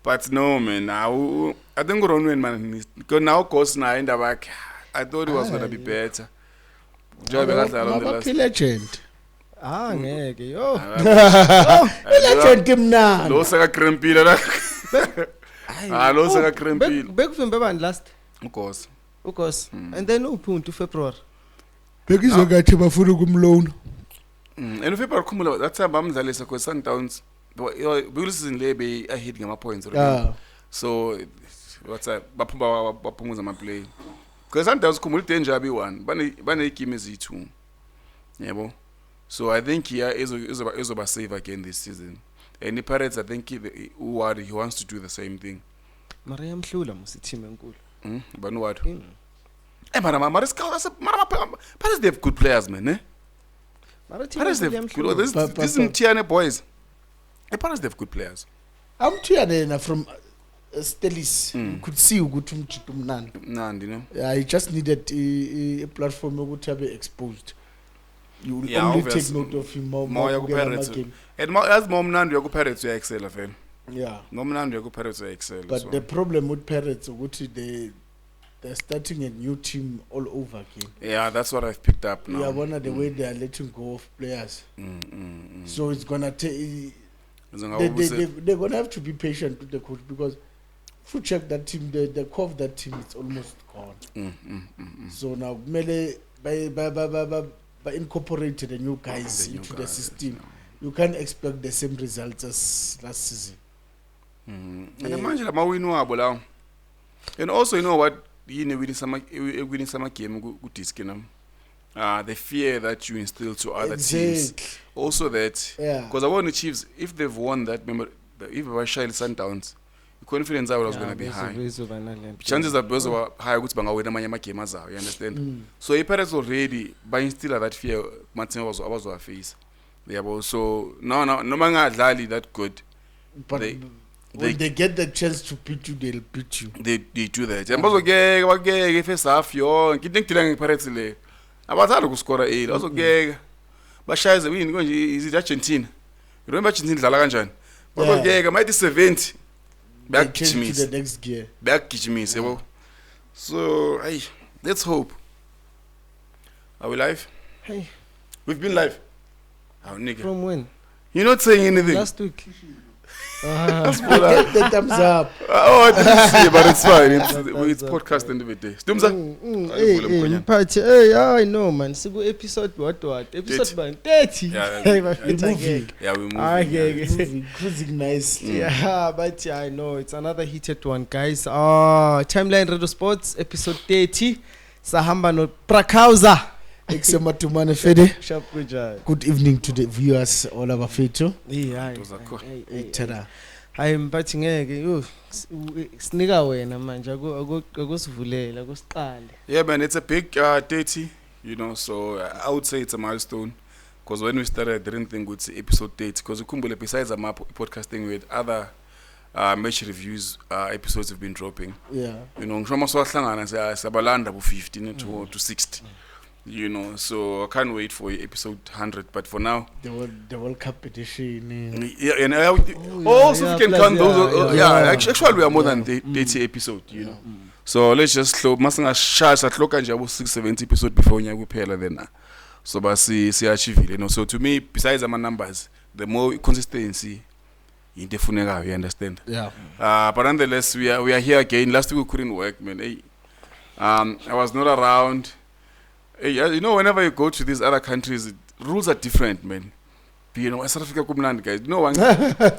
But no, man. Now I think we're on win, man. Because now Coast now in the back. I thought it was gonna be better. Legend. Ngeke yo. Legend kimnandi. Lo saka krempile la. Lo saka krempile. Bekuvimbe bani last? Ukos. And then uphuntu February. Bekizokathi bafuna ukumloan. And February khumula that time bamdlalisa ko Sundowns. Season lebe ahead ngama points. So what's that? Baphumuza ama play. Because Sundowns khumula danger B1. Bane game ezithu. Yebo. So I think izoba save again this season. And the Pirates, I think he wants to do the same thing. Maria mhlula musi team enkulu. But what? Pirates they have good players, man. Pirates they have good. This is Mtiane boys. Pirates they have good players. I'm Tiane from Stelis. Could see ukuthi umjito mnandi. Mnandi, no. Yeah, he just needed a platform ukuthi be exposed. You will only take note of him more Pirates. And as Mnandi yoku Pirates you excel afel. Yeah. Mnandi yoku Pirates you excel. But the problem with Pirates ukuthi they're starting a new team all over again. Yeah, that's what I've picked up now. Yeah, one of the way they are letting go of players. So it's gonna take. They're gonna have to be patient with the coach because if you check that team, the core of that team is almost gone. So now, merely by incorporating the new guys into the system, you can't expect the same results as last season. And imagine the win wabo. And also, you know what? Winning some game good discipline. The fear that you instill to other teams. Also that because I want the Chiefs, if they've won that, remember if they Shile Sundowns, the confidence level was gonna be high. Chances are those were high good banga win amanye game azayo, you understand? So if Pirates already by instill that fear Martin was face. So no mangadlali that good. But when they get the chance to beat you, they'll beat you. They do that. And also first half yo ngidingile Pirates le. Abathanda ukuscora 8. Also bashayize wini konje is it Argentina. You remember Argentina dlala kanjani? Bakuyeka mighty 70. Bayagijimisa the next gear. Bayagijimisa yebo. So, hey, let's hope. Are we live? Hey. We've been live. Oh, nigga. From when? You're not saying anything. Last week. Get the thumbs up. I didn't see it, but it's fine. It's podcast end of the day. Stumza? Hey, I know, man. Sibu episode what? Episode 30. Yeah, we moving. Cruising nicely. Yeah, but I know it's another heated one, guys. Timeline Radio Sports episode 30. Sahamba no Prakauza. Good evening to the viewers all of Afeto. Hayi mpathi ngeke sinika wena manje akusivulela akusiqale. Yeah man, it's a big 30, you know, so I would say it's a milestone because when we started I didn't think it's episode 30 because ukhumbule besides my podcasting with other match reviews episodes have been dropping. Yeah. You know, ngishoma swahlangana sabalanda bu 15 to 60. You know, so I can't wait for episode 100. But for now, the World Cup edition. Yeah, and also we can count those. Actually, we are more than 30 episodes. You know, so let's just slow. Masanga shasa tloka nje abo 670 episode before nya kuphela then. So basi achieve. You know, so to me, besides my numbers, the more consistency. Indefuneka, you understand? Yeah. But nonetheless, we are here again. Last week we couldn't work, man. I was not around. You know, whenever you go to these other countries, rules are different, man. You know, South Africa kumnandi, guys. No one,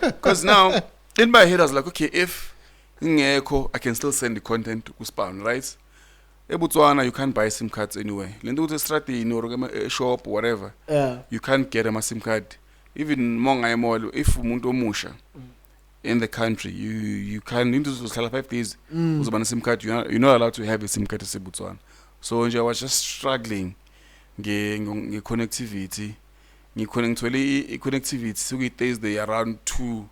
because now in my head I was like, okay, if I can still send the content to Spawn, right? Botswana, you can't buy SIM cards anyway. Lendo to strategy, you know, a shop, whatever. You can't get a SIM card. Even Monga Mall, if umuntu omusha in the country, you can into 5 days. Uzobana SIM card, you're not allowed to have a SIM card in Botswana. So I was just struggling connectivity. Connectivity. So it is there around 2.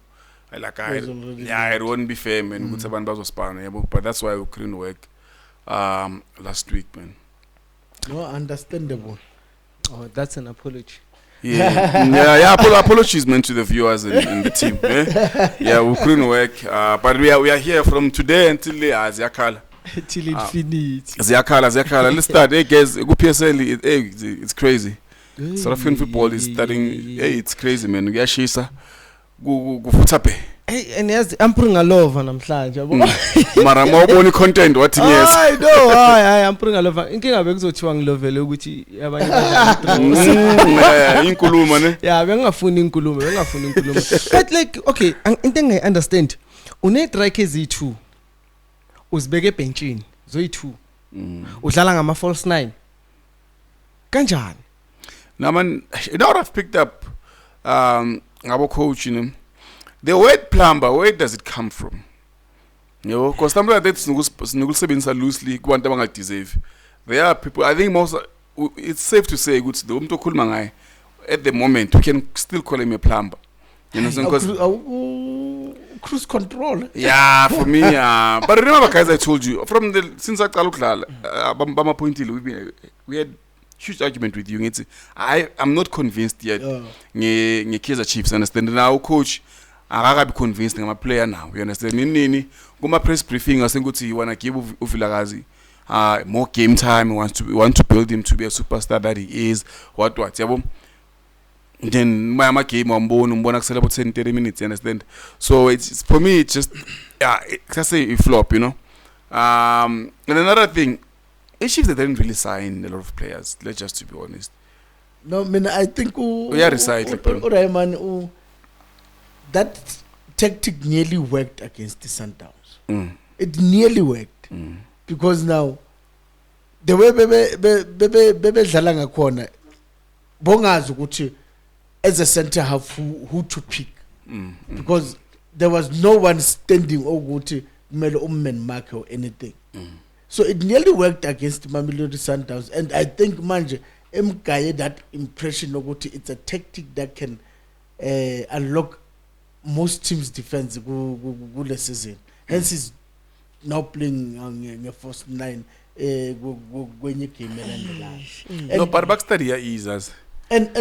Like it won't be fair, man. But that's why we couldn't work last week, man. No, understandable. Oh, that's an apology. Yeah. Apologies, man, to the viewers and the team. Yeah, we couldn't work, but we are here from today until Ziyakhala. Till it finished. Ziyakhala. Let's start. Hey guys, go PSL. It's crazy. South African football is starting. Hey, it's crazy, man. Uyashisa. Gufuthape. Hey, and yes, I'm putting a love namhlanje yabo. Mara mawubona content wathi yes. I know. I'm putting a love. Inkinga bekuzothiwa ngilovele ukuthi abanye inkulumo ne. Yeah, bengafuni inkulumo. But like, okay, into I understand. Une strike ezi2. Uzibeke ebenchini, zoyi2. Udlala ngama false 9. Kanjani? Now man, you know what I've picked up ngabo coach, you know. The word plumber, where does it come from? You know, because sometimes that's sinugusebenzisa loosely kubantu abangadeserve. There are people, I think most, it's safe to say ukuthi the umuntu okhuluma ngaye at the moment we can still call him a plumber. You know, because cruise control. Yeah, for me, but remember guys, I told you from the since I called Bama Pointile, we had huge argument with you. I'm not convinced yet. Nge Kaizer Chiefs, understand? Now coach I be convinced I'm a player now. You understand? Nini goma press briefing I think you wanna give Uvilagazi more game time, want to build him to be a superstar that he is. What yabo. Then my game umbona celebrate 30 minutes, you understand? So it's for me it's just let's say a flop, you know. And another thing, Chiefs they didn't really sign a lot of players, let's just to be honest. No, I mean I think that tactic nearly worked against the Sundowns. It nearly worked. Because now the way bebe dlala ngakhona bongazi ukuthi as a center half who to pick. Because there was no one standing ukuthi kumele umman mark or anything. So it nearly worked against Mamelodi Sundowns, and I think manje emgaye that impression ukuthi it's a tactic that can unlock most teams' defense good season. Hence he's now playing on the first 9 when you came in. No, but Baxter is as and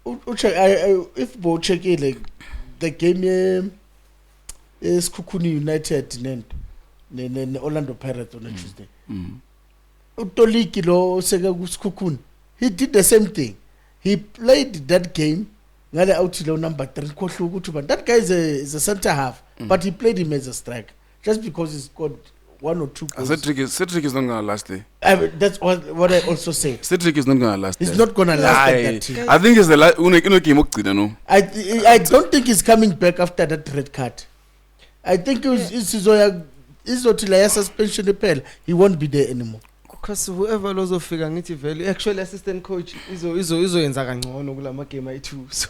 if bo check it, like the game is Kukuni United and Orlando Pirates on a Tuesday. Utoliki lo seka Kukun. He did the same thing. He played that game. Number 3. That guy is a center half, but he played him as a striker just because he's got 1 or 2 goals. Cedric is not gonna last there. That's what I also say. Cedric is not gonna last. He's not gonna last at that team. I think it's the last. I don't think he's coming back after that red card. I think it's suspension. He won't be there anymore. Because whoever loves figure ngithi vele actually assistant coach izoyenza kangcono kulama game ayi2. So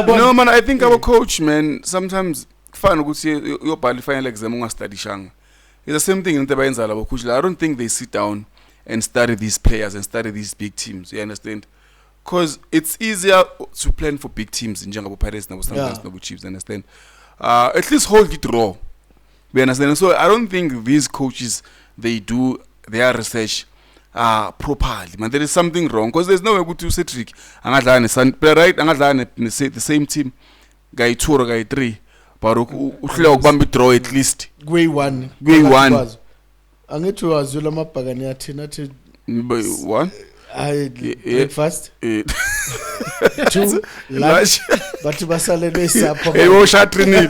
no man, I think our coach, man, sometimes kufana ukuthi uyobhala final exam ungastudishanga. It's the same thing into bayenza labo coach. I don't think they sit down and study these players and study these big teams. You understand? Because it's easier to plan for big teams in Jangabo Pirates and sometimes Nobu Chiefs. Understand? At least hold it raw. We understand. So I don't think these coaches they do their research properly. Man, there is something wrong because there's no way to Cedric right the same team guy 2 or guy 3 but uhlelo draw at least Gway 1 angithi wazula amabhakani yathi nathi 1 breakfast 2 lunch but basalele sapho hey wo shatrini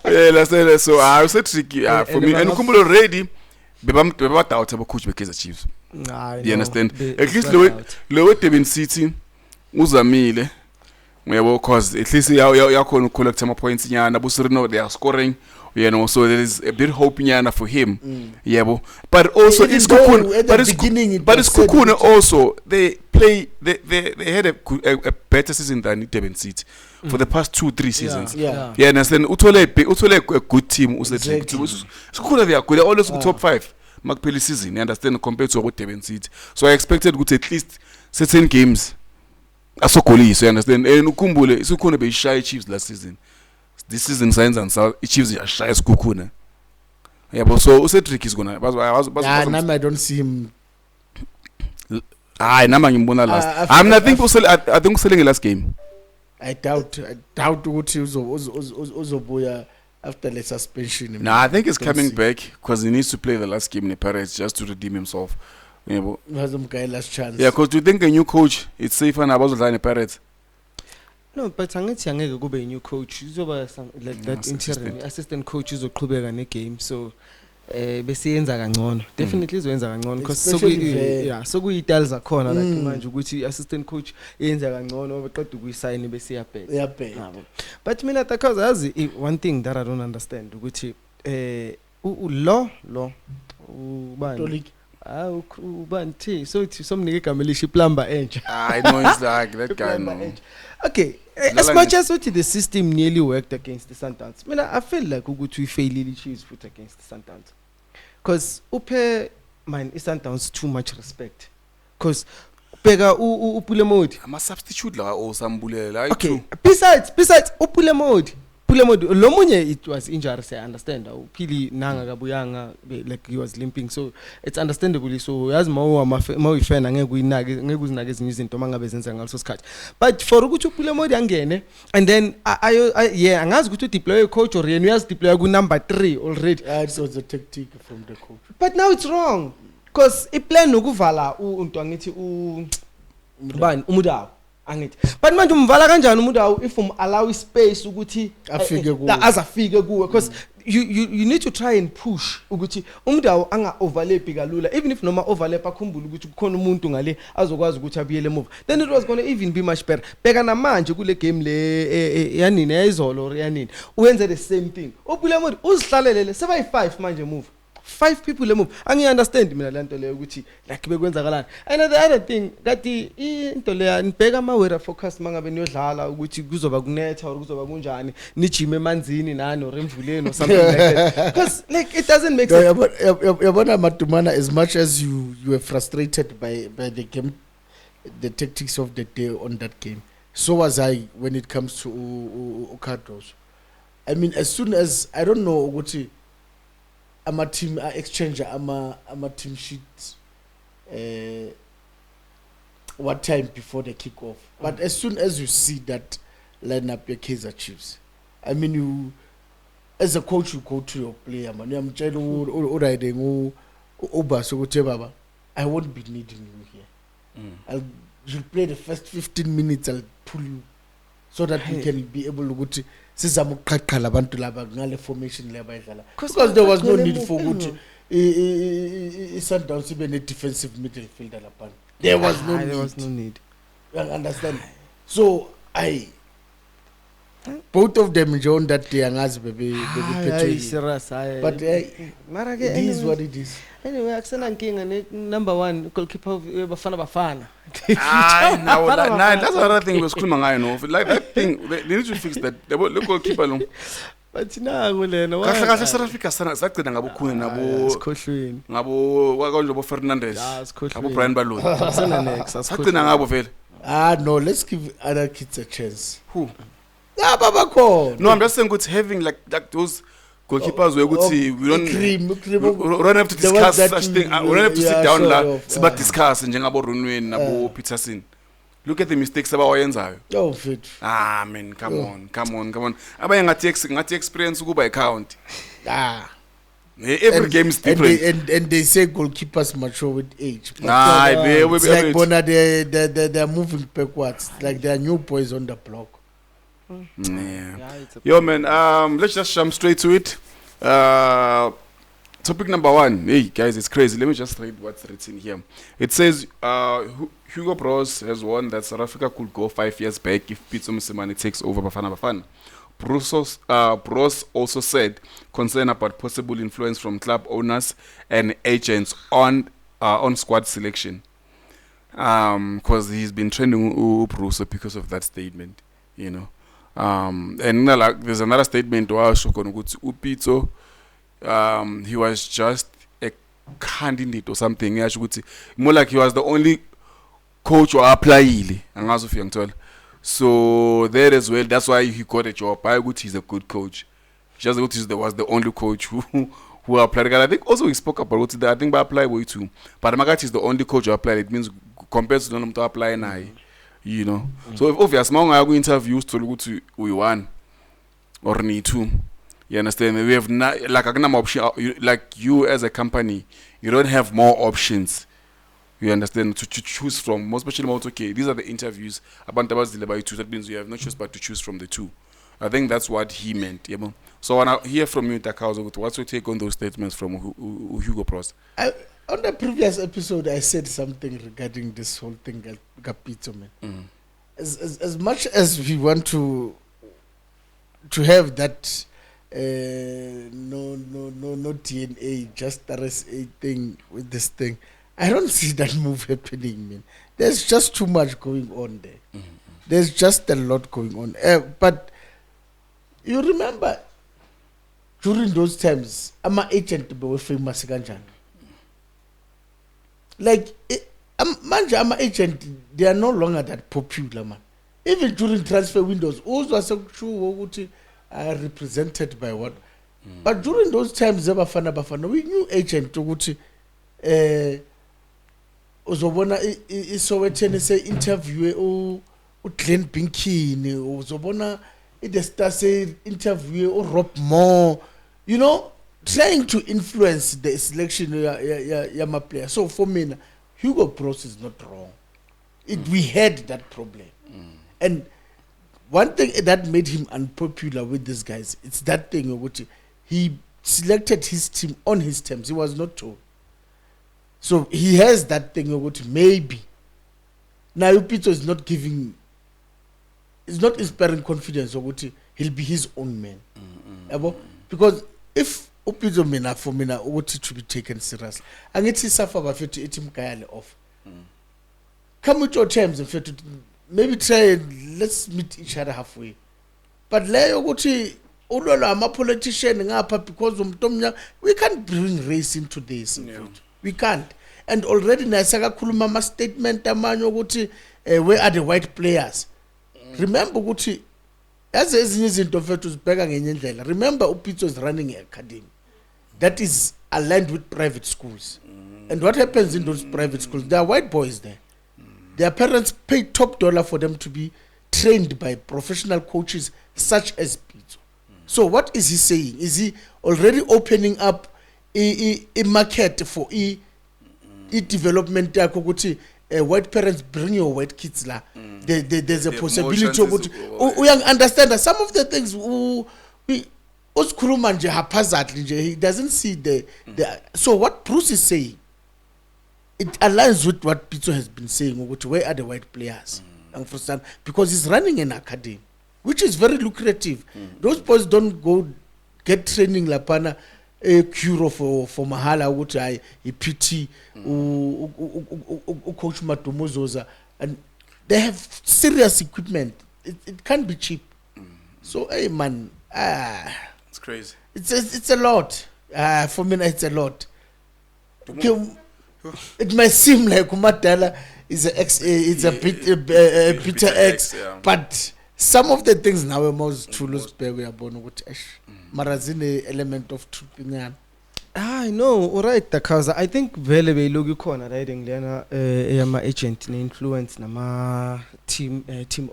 yeah so Cedric for me and ukhumbula already beba doubt abo coach beKaizer Chiefs. You understand? At least lo Durban City uzamile. Uyabo cause at least yakhona ucollect ama points nyana busirino they are scoring, you know, so there is a bit hope nyana for him. Yebo. But also it's Kukun, but it's Kukun also they had a better season than Durban City for the past 2-3 seasons. Yeah. You understand? Utole a good team. Kukun they are good. They're always top 5. Makpeli season. You understand? Compared to what Durban City. So I expected good at least certain games. Asokoli, so you understand? And Ukumbule, it's Kukun be shy Chiefs last season. This season signs and South Chiefs are shy as Kukun. Yeah, but so Cedric is gonna. I don't see him Nama ngimbona last. I think uselling last game. I doubt ukuthi uzobuya after the suspension. Nah, I think he's coming back because he needs to play the last game in the Pirates just to redeem himself. Has some guy last chance. Yeah, because do you think a new coach it's safer than Abazodla in the Pirates? No, but angithi angeke kube a new coach. Uzoba like that interim assistant coach uzoqhubeka ne-game. So bese yenza kangcono. Definitely izoyenza kangcono because sokuyi-tile zakhona like manje ukuthi assistant coach yenza kangcono beqeda ukuyisayina bese iyabheka. But mina because yazi one thing that I don't understand ukuthi lo ubani ubani so somnike igama elishi plumber entsha. I know it's like that guy no. Okay, as much as the system nearly worked against the Sundowns, I feel like we failed Chiefs put against the Sundowns. Because upe man Sundowns too much respect. Because pega upule mode. I'm a substitute la or sambulela. Okay. Besides upule mode. Lomunye it was injured, I understand. Pili nanga kabuyanga like he was limping, so it's understandable. So as mau fan ngeke uzinake ezinye izinto mangabe zenza ngaleso sikhathi. But for ukuthi upule mode angene and then yeah angazi ukuthi deploy coach or yena uyazi deploy ku number 3 already. It was a tactic from the coach. But now it's wrong because I plan ukuvala unto angithi ubani umudawo. But manje umvala kanjani umuntu if allow space ukuthi azafike kuwe because you need to try and push ukuthi umuntu anga overlap kalula even if noma overlap akhumbula ukuthi kukhona umuntu ngale azokwazi ukuthi abuyele emuva then it was going to even be much better. Beka namanje kule game le yanini ayizolo or yanini uyenze the same thing ubule umuntu uzihlalelele sebayi 5 manje move 5 people le move angiunderstand mina lento leyo ukuthi like bekwenzakalana. And the other thing that into leya nibheka ama weather forecast mangabe niyodlala ukuthi kuzoba kunetha or kuzoba kunjani nijime emanzini nani or emvuleni or something like that because like it doesn't make sense. Yabona Matumana, as much as you were frustrated by the game, the tactics of the day on that game, so was I when it comes to Okados. I mean, as soon as I don't know ukuthi ama team exchange ama team sheets what time before the kickoff. But as soon as you see that lineup your Kaizer Chiefs, I mean you as a coach you go to your player man uyamtshela uriding ubase ukuthi baba I won't be needing you here. You'll play the first 15 minutes, I'll pull you so that we can be able ukuthi sizama ukuqhaqhala abantu laba ngale formation le bayidlala because there was no need for ukuthi Sundowns ibe ne defensive midfielder lapha. There was no need. You understand? So both of them on that day angazi but it is what it is. Anyway, akusena nkinga number 1 goalkeeper bafana. That's another thing we scream ngayo no. Like that thing they need to fix that. The goalkeeper long. But nangu lena kahle South Africa sagcina ngabo khune nabo sikhohlweni. Ngabo kwakonje Fernandez. Abo Brian Baloyi. Asena next sagcina ngabo vele. No, let's give other kids a chance. Who? No, I'm just saying good having like those goalkeepers where we don't have to discuss such thing. We don't have to sit down la siba discuss njengabo Ronweni nabo Peterson. Look at the mistakes abawayenzayo. Oh fit. Man, come on. Abanye ngathi experience ukuba account. Every game is different. And they say goalkeepers mature with age. It's like Bona, they're moving backwards. Like they are new boys on the block. Yo man, let's just jump straight to it. Topic number 1. Hey guys, it's crazy. Let me just read what's written here. It says Hugo Bros has won that South Africa could go 5 years back if Pitso Mosimane takes over Bafana. Bros also said concern about possible influence from club owners and agents on squad selection. Because he's been trending Bruce because of that statement, you know. And like there's another statement where Upito he was just a candidate or something. More like he was the only coach or apply. So there as well, that's why he got a job. He's a good coach. Just was the only coach who who applied. I think also we spoke about it. I think by apply way too. But Magachi is the only coach who applied. It means compared to them to apply now, you know. So if obvious, among our interviews to go to we won or need to. You understand? We have not like a number option. Like you as a company, you don't have more options. You understand, to choose from, most especially about, okay, these are the interviews about two. That means you have no choice but to choose from the two. I think that's what he meant. Yeah, so when I hear from you, Takao, what's your take on those statements from Hugo Broos? On the previous episode, I said something regarding this whole thing, Capito, man. As much as we want to have that no DNA, just RSA thing with this thing, I don't see that move happening, man. There's just too much going on there. There's just a lot going on. But you remember, during those times, I'm an agent were famous. Like, I'm an agent, they are no longer that popular, man. Even during transfer windows, all was sure are represented by what. But during those times, we knew agent to uzobona iSowetan say interview uGlenn Binkini, uzobona the Star say interview Rob Moore, you know, trying to influence the selection ya player. So for me, Hugo Broos is not wrong. We had that problem, and one thing that made him unpopular with these guys, it's that thing of which he selected his team on his terms. He was not told. So he has that thing of what maybe. Now Upito is not giving, is not inspiring confidence of what he'll be his own man. Because if Upito mena for mena what to be taken seriously, and it's suffer by him kayale off. Come with your terms and maybe try, let's meet each other halfway. But leo what I'm a politician because we can't bring race into this. We can't. And already Nasaka Kulumama statement amanyo guti where are the white players? Remember guti as izinto fethu zibheka ngenye indlela. Remember Upito is running an academy that is aligned with private schools. And what happens in those private schools? There are white boys there. Their parents pay top dollar for them to be trained by professional coaches such as Pito. So what is he saying? Is he already opening up a market for development? White parents bring your white kids la. There's a possibility we understand that some of the things he doesn't see the so what Bruce is saying, it aligns with what Pito has been saying. Where are the white players? Because he's running an academy, which is very lucrative. Those boys don't go get training lapana a cure for mahala which I PT coach Matumozoza, and they have serious equipment. It can't be cheap. So hey man, it's crazy. It's a lot. For me it's a lot. It might seem like Umatala is a bit Peter X, but some of the things now are most true we are born with Marazine element of truth. I know, alright, because I think very logi corner riding Lena my agent influence nama team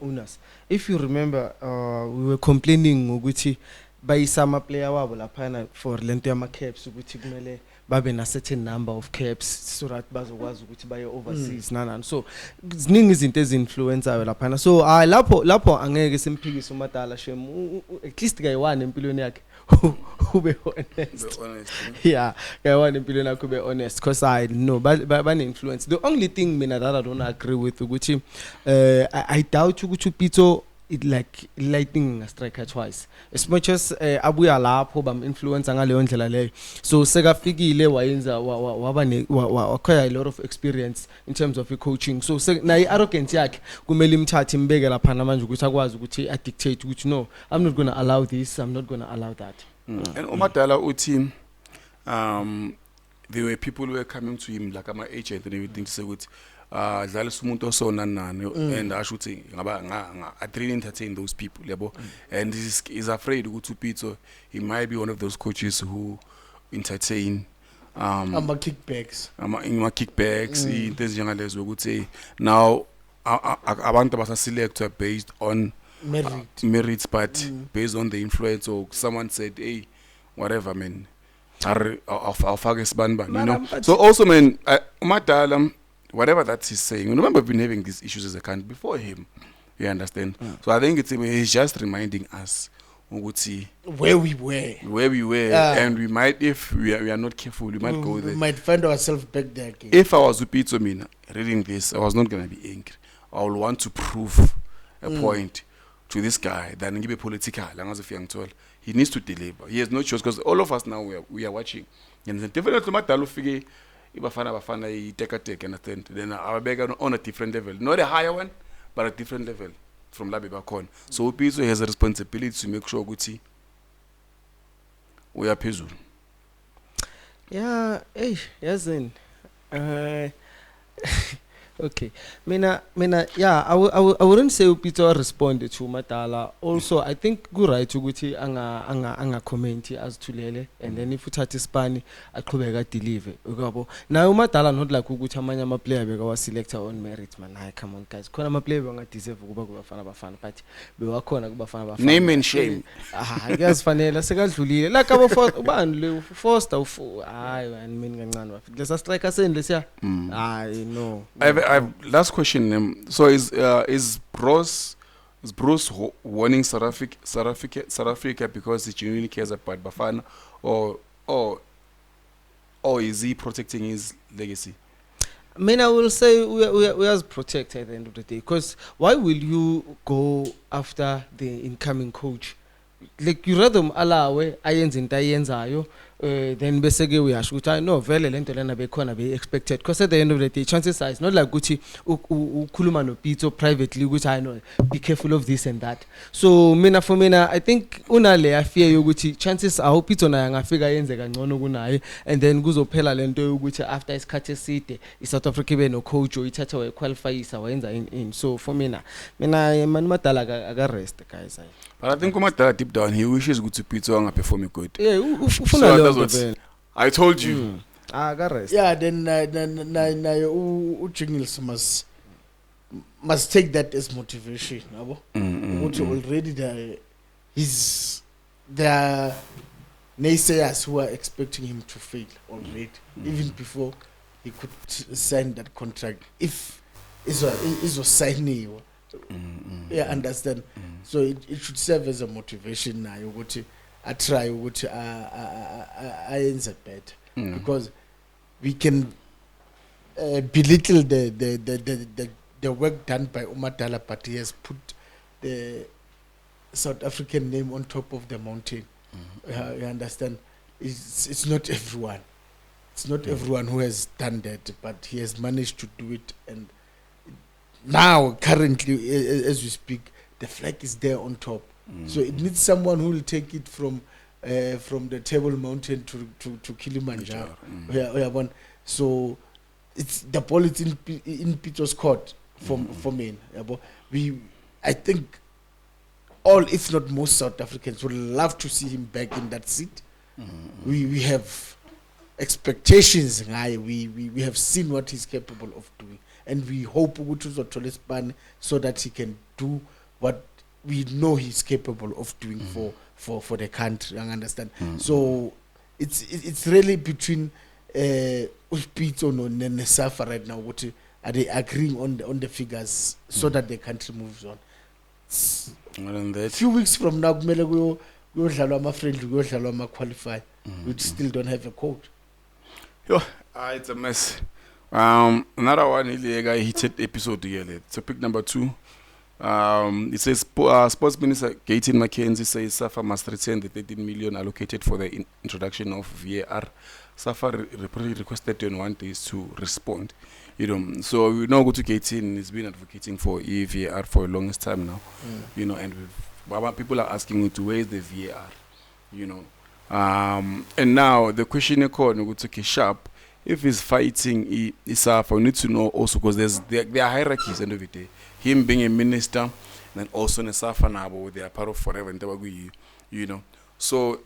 owners. If you remember, we were complaining ukuthi by summer player wabo lapha for lento yama caps ukuthi kumele babe na certain number of caps so that bazokwazi ukuthi baye overseas nanani. So ziningi izinto ezinfluencer lapha. So lapho angeke simphikise uMatala shem at least kayi1 empilweni yakhe. Ube honest. Yeah, kayi1 empilweni yakhe ube honest because I know ban influence. The only thing mina that I don't agree with ukuthi I doubt ukuthi Pito it like lighting a striker twice as much as abuya lapho bam influence ngaleyo ndlela leyo. So sekafikile wayenza acquire a lot of experience in terms of coaching. So na arrogance yakhe kumele imthathe imbeke lapha manje ukuthi akwazi ukuthi a dictate ukuthi no, I'm not going to allow this, I'm not going to allow that. And uMatala uthi there were people who were coming to him like my agent and everything to say ukuthi dlala umuntu osona nani and asho ukuthi ngaba I really entertain those people yabo, and he's afraid ukuthi Pito he might be one of those coaches who entertain ama-kickbacks kickbacks into ezinjengalezo ukuthi now abantu abasaselectwa based on merits but based on the influence or someone said hey whatever man awufake isibanibani, you know. So also man uMadala, whatever that he's saying, remember we've been having these issues as a country before him, you understand. So I think he's just reminding us where we were, and we might, if we are not careful, we might go there. We might find ourselves back there again. If I was Upito Mina reading this, I was not going to be angry. I will want to prove a point to this guy that give a political. He needs to deliver. He has no choice because all of us now we are watching. And definitely Madala figure Bafana take understand. Then our beggar on a different level, not a higher one, but a different level. From Labi Bakon. So Upito has a responsibility to make sure Guti we are Pizu. Yeah, yes then. Okay. Mina, yeah, I wouldn't say Upito responded to Madala. Also, I think good right to Guti anga comment as to Lele, and then if you touch Spani, I could deliver. Now Madala not like Uguta Manyama player because was selected on merit, man. I come on guys. Konama player won't deserve Bafana but we were Bafana. Name and shame. I guess Fanela Segal to Lele. Like our first of I and Mingan. There's a striker saying this year. I know. Last question. So is Bruce warning South Africa because he genuinely cares about Bafana, or is he protecting his legacy? I mean, I will say we are protected at the end of the day. Because why will you go after the incoming coach? Like you rather allow ayenze into ayenzayo then beseke uyasho ukuthi no vele lento lena bekhona be expected, because at the end of the day chances are it's not like ukuthi ukhuluma noPito privately ukuthi I know be careful of this and that. So for mina I think unale afear yokuthi chances are uPito naye angafika yenze kangcono kunaye, and then kuzophela lento yokuthi after isikhathi eside iSouth Africa be no coach or ithatha we qualifyisa wayenza in. So for mina Madala aka rest guys. But I think Umadala deep down he wishes good to Pito anga perform good. Yeah, I told you. Yeah, then Jingles must take that as motivation. Already there are naysayers who are expecting him to fail already, even before he could sign that contract. If it was signing, yeah, understand. So it should serve as a motivation now. I try to answer better because we can belittle the work done by Umadala, but he has put the South African name on top of the mountain. You understand? It's not everyone. It's not everyone who has done that, but he has managed to do it. And now, currently, as we speak, the flag is there on top. So it needs someone who will take it from the Table Mountain to Kilimanjaro. So it's the ball is in Pito's court for me. I think all, if not most, South Africans would love to see him back in that seat. We have expectations. We have seen what he's capable of doing, and we hope so that he can do what we know he's capable of doing for the country. I understand. So it's really between Upito and Safa right now. What are they agreeing on the figures so that the country moves on? A few weeks from now, we'll qualify. We still don't have a coach. It's a mess. Another one illegal heated episode together. Topic number 2. It says Sports Minister Gayton McKenzie says SAFA must return the 13 million allocated for the introduction of VAR. SAFA requested 21 days to respond. So we know go to Gayton has been advocating for VAR for a longest time now. And people are asking where is the VAR? And now the question is called sharp. If he's fighting SAFA, we need to know also because there are hierarchies end of the day. Him being a minister and also in SAFA now, they are part of forever and So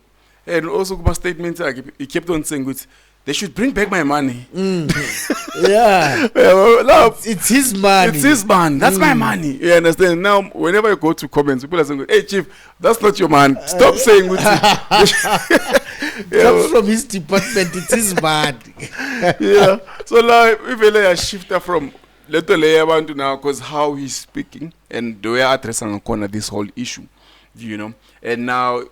And also kuma statement he kept on saying ukuthi they should bring back my money. Yeah. No, It's his money. it's his man. That's my money. You understand? Now, whenever you go to comments, people are saying, "Hey, chief, that's not your man. Stop saying with Comes from his department. It's his money. Yeah. So now, if you shift from little layer to now, because how he's speaking and the way I addressing this whole issue, you know. And now,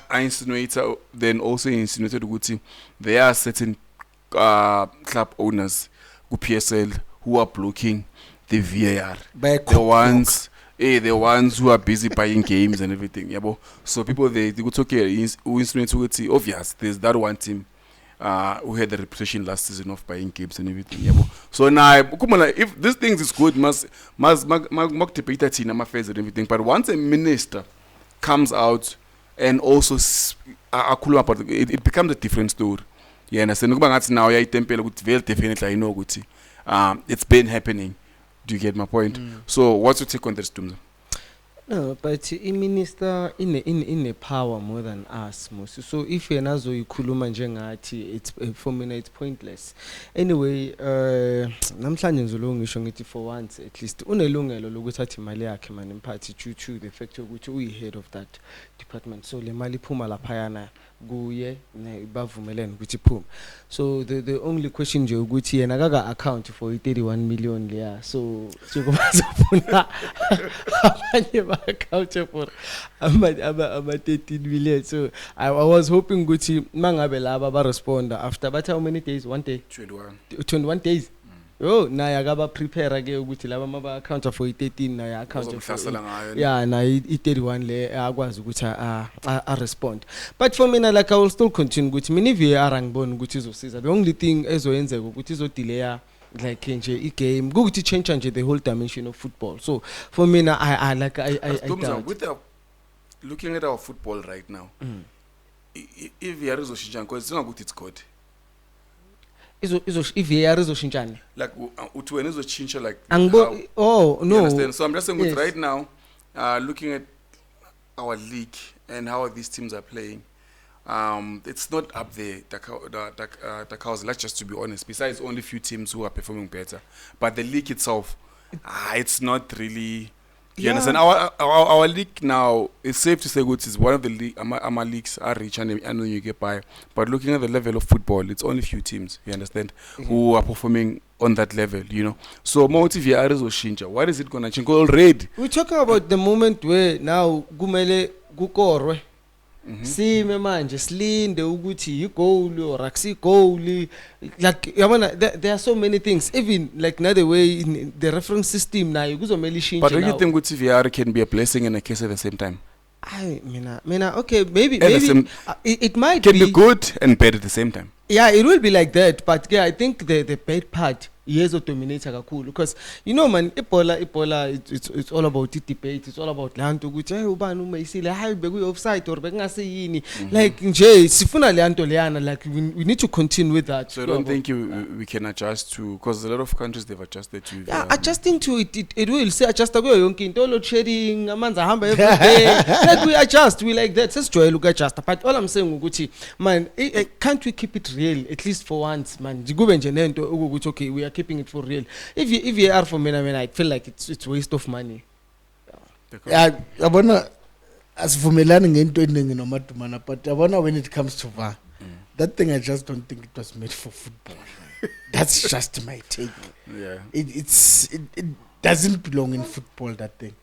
I insinuated, then also insinuated Guti, there are certain club owners who PSL who are blocking the VAR. The ones who are busy buying games and everything. Yeah, so people they go okay, who insinuate obvious. There's that one team who had the reputation last season of buying games and everything. Yeah, so now if this thing is good, must debate that in affairs and everything. But once a minister comes out and also it becomes a different story. Yeah, and I say now definitely I know it's been happening. Do you get my point? So what's your take on this, Tumza? No, but the minister in a power more than us, most. So if you're not so ikhuluma njengathi, it's for me it's pointless. Anyway, namhlanje ngizolunga ngisho ngithi for once at least unelungelo lokuthi athi imali yakhe man imphathi due to the fact ukuthi uyi head of that department. So le mali iphuma laphayana kuye bavumelene ukuthi iphuma. So the only question nje ukuthi yena akaka account for 31 million leya. So sokubazofuna abanye account for ama 13 million. So I was hoping ukuthi mangabe laba ba respond after but how many days? 1 day? 21 days. Oh, naye akaba prepare ke ukuthi laba maba account for 13 naye account for yeah naye 31 le akwazi ukuthi a respond. But for me like I will still continue ukuthi mina VAR angiboni ukuthi izosiza. The only thing ezoyenzeka ukuthi izodelay like nje igame ukuthi change nje the whole dimension of football. So for me I doubt. With looking at our football right now, if VAR izoshintsha because it's not good it's good. VAR izoshintsha like uthi wena izochintsha like oh no. You understand? So I'm just saying yes. Right now looking at our league and how these teams are playing, it's not up there. Dakao's, let's just to be honest. Besides only few teams who are performing better, but the league itself, it's not really. You understand? Our league now, it's safe to say good is one of the league. Our leagues are rich and you get by. But looking at the level of football, it's only few teams. You understand? Who are performing on that level. You know. So VAR is Oshinja. What is it gonna change already? We're talking about the moment where now Gumele Gukorwe. See me manje silinde ukuthi igoal or aksi goal like yabona there are so many things even like another way in the reference system nayo kuzomela ishintshe. But do you think ukuthi VAR can be a blessing and a curse at the same time? Mina okay maybe it might can be good and bad at the same time. Yeah, it will be like that, but yeah, I think the bad part years of dominator kakhulu because you know man ibola it's all about the debate, it's all about lanto ukuthi hey ubani uma isile hayi beku offside or bekungaseyini like nje sifuna lanto leyana like we need to continue with that. So I don't think we can adjust to because a lot of countries they've adjusted to adjusting to it will say adjust kuyo yonke into load shedding amanzi ahamba every day like we adjust we like that sesijwayela ukadjust but all I'm saying ukuthi man can't we keep it real at least for once man kube nje nento ukuthi okay we are keeping it for real. If you are for me, I feel like it's waste of money. Yeah, yabona asivumelani ngento eningi nomadumana but yabona when it comes to VAR, that thing I just don't think it was made for football. That's just my take. Yeah. It doesn't belong in football that thing.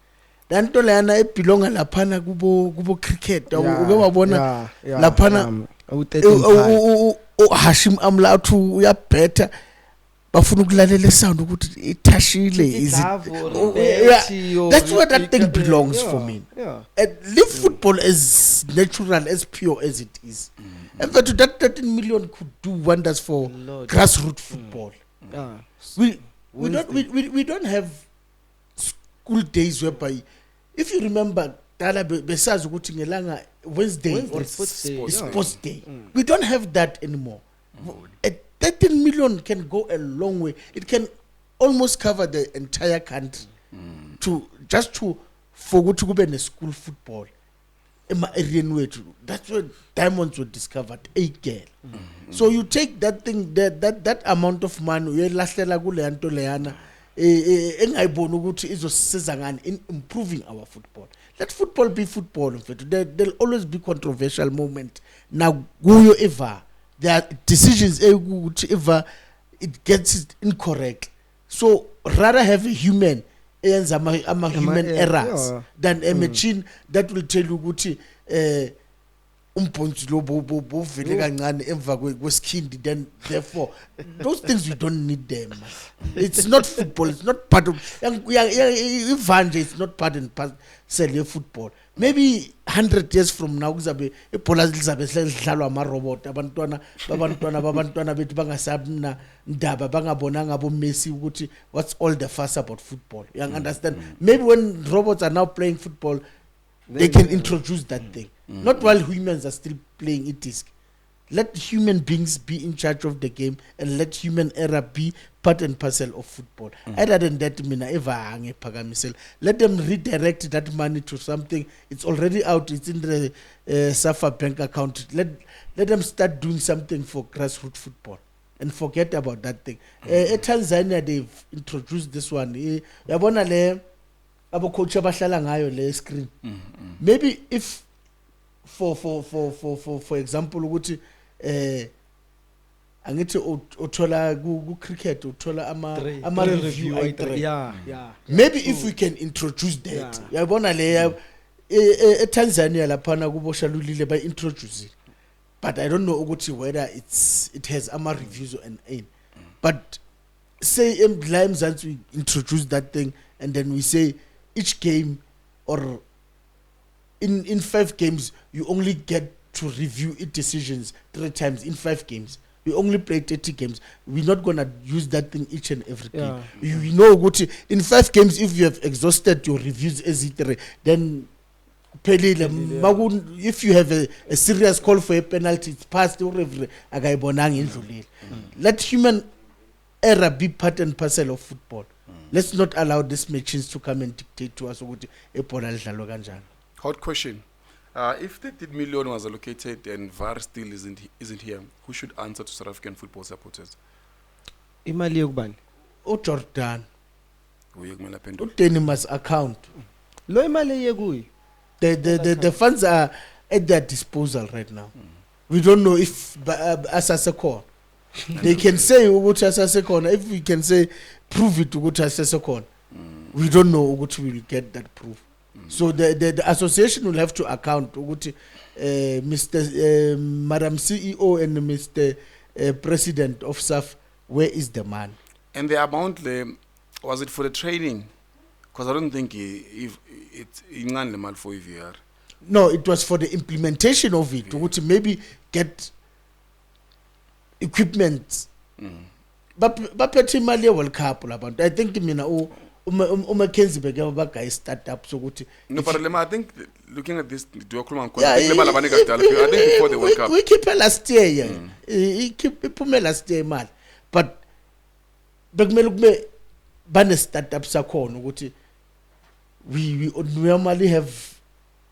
Danto lana ebelonga laphana kubo cricket. Uke wabona laphana Hashim Amla to uya better. Bafuna ukulalela sound ukuthi ithashile is it that's what that thing belongs for me. And leave football as natural as pure as it is. And that 13 million could do wonders for grassroots football. We don't have school days whereby if you remember dala besazi ukuthi ngelanga Wednesday or sports day. We don't have that anymore. 13 million can go a long way. It can almost cover the entire country for good to go in school football. ema-area wethu. That's where diamonds were discovered, a girl. So you take that thing, that amount of money, uyelahlela kule nto leyana, engayibona ukuthi izosiza ngani in improving our football. Let football be football. There'll always be controversial moment. Now, kuyo ever there are decisions ever it gets it incorrect. So rather have a human human errors than a machine that will tell you ukuthi umpoints lo bovele kancane emva kwesikindi, then therefore those things you don't need them. It's not football, it's not part of ivanje, it's not part and parcel of football. Maybe 100 years from now kuzabe ibhola lizabe sidlalwa ama robot, abantwana bethu bangasabna ndaba bangabonanga abo Messi ukuthi what's all the fuss about football. You understand? Maybe when robots are now playing football, they can introduce that thing. Not while humans are still playing it. Let human beings be in charge of the game and let human error be part and parcel of football. Other than that, let them redirect that money to something. It's already out. It's in the Safa bank account. Let them start doing something for grassroots football and forget about that thing. Tanzania, they've introduced this one. Abo coach abahlala ngayo le screen. Maybe if for example ukuthi angithi uthola ku cricket uthola ama review maybe if we can introduce that. Yabona le eTanzania laphana kubosha lulile by introduce it. But I don't know ukuthi whether it has ama reviews and aim. But say la eMzansi we introduce that thing and then we say each game or in 5 games you only get to review its decisions 3 times in 5 games. We only play 30 games. We're not gonna use that thing each and every game. You know what? In 5 games, if you have exhausted your reviews as it, then if you have a serious call for a penalty, it's passed. Let human error be part and parcel of football. Let's not allow these machines to come and dictate to us. Hot question. If 30 million was allocated and VAR still isn't here, who should answer to South African football supporters? Imali yokubani? Jordan. Uyekumela phendula. Udeni must account. Lo imali yekuyi. The funds are at their disposal right now. We don't know if Asasekon. They can say ukuthi Asasekon. If we can say prove it ukuthi Asasekon. We don't know ukuthi we will get that proof. So the association will have to account Mr. Madam CEO and Mr. President of SAF, where is the man? And the amount, was it for the training? Because I don't think it's in mal for EVR. No, it was for the implementation of it. To maybe get equipment. But Mali World Cup, I think Mackenzie guy start up so good. No, but I think looking at this, I think before the World Cup. We keep last year, he keep last year, man. But ban startups are called. We normally have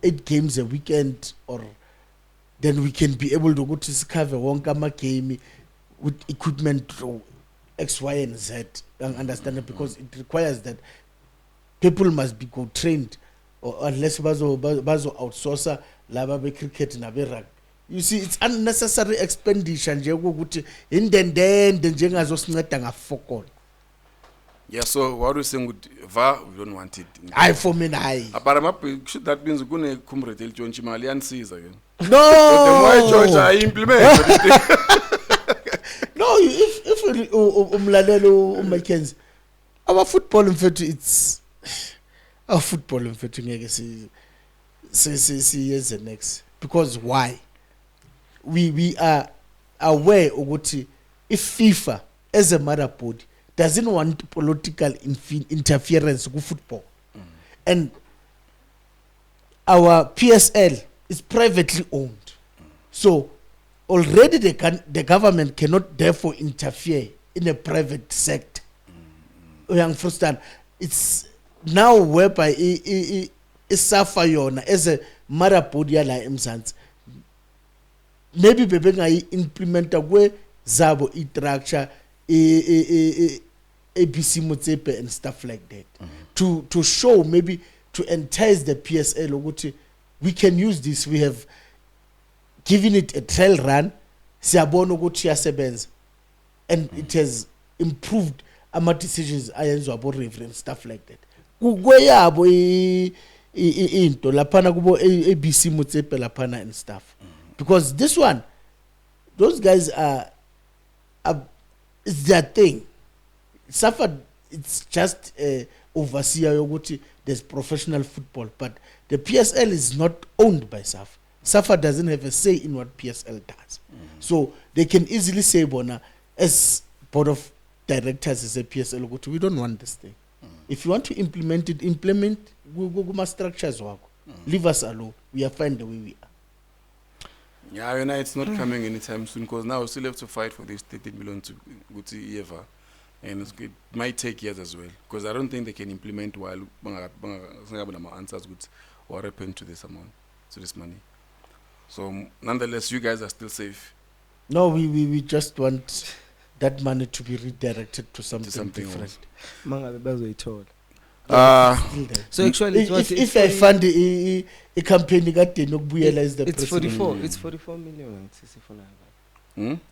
8 games a weekend, or then we can be able to go to cover one game with equipment X, Y, and Z. Understand it, because it requires that people must be trained, or unless bazo outsourcer laba be cricket na be rugby. You see, it's unnecessary expenditure nje ukuthi indendende njengazosinceda ngafokol. Yeah, so what are you saying with VAR? We don't want it. I for me I. Should that means kune kumrete iltshontsha imali yansiza ke. No. The more George I implement. No, if umlalelo Mackenzie, our football in fact it's our football in fact ngeke see as the next, because why? We are aware ukuthi if FIFA as a mother body doesn't want political interference with football, and our PSL is privately owned, so already the government cannot therefore interfere in a private sector. It's now whereby SAFA as a mara board yala eMzansi maybe bebengayi-implementa kwezabo i-structure ABC Motsepe and stuff like that to show, maybe to entice the PSL ukuthi we can use this, we have given it a trial run, siyabona ukuthi yasebenza, and it has improved ama decisions ayenzwa abo referee and stuff like that. Kweyabo into laphana kubo ABC Motsepe laphana and stuff, because this one, those guys are it's their thing. SAFA, it's just overseer yokuthi there's professional football, but the PSL is not owned by SAFA. SAFA doesn't have a say in what PSL does. So they can easily say, Bona, as board of directors is a PSL, we don't want this thing. If you want to implement it, implement Google structures work. Leave us alone. We are fine the way we are. Yeah, you know, it's not coming anytime soon, because now we still have to fight for this 30 million to go to EFA. And it might take years as well, because I don't think they can implement while answers what happened to this amount, to this money. So nonetheless, you guys are still safe. No, we just want that money to be redirected to something different. So actually, if I fund a campaign, it's 44. It's 44 million. It's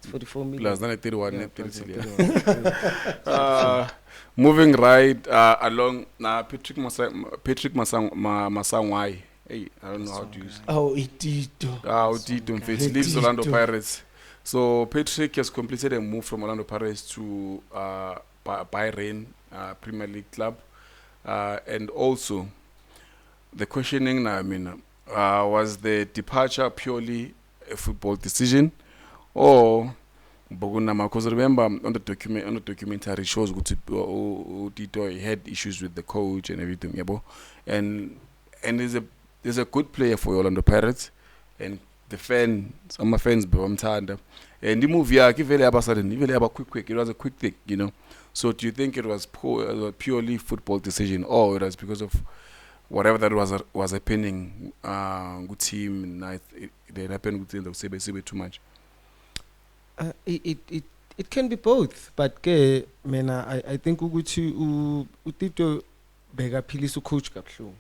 44 million. Plus, then 31. Moving right along now, Patrick Masangwai. Hey, I don't know how to use. Tito leaves Orlando Pirates. So Patrick has completed a move from Orlando Pirates to Bahrain Premier League club, and also the questioning now, was the departure purely a football decision? Or because remember on the documentary shows Tito had issues with the coach and everything, and there's a good player for Orlando Pirates, and some fans bamthanda, and the movie quick, it was a quick thing, So do you think it was purely football decision, or it was because of whatever that was happening good team, and it happened within the Sebe too much? It can be both, but I think ukuthi uTito bekaphilisa ucoach kaBhlungu,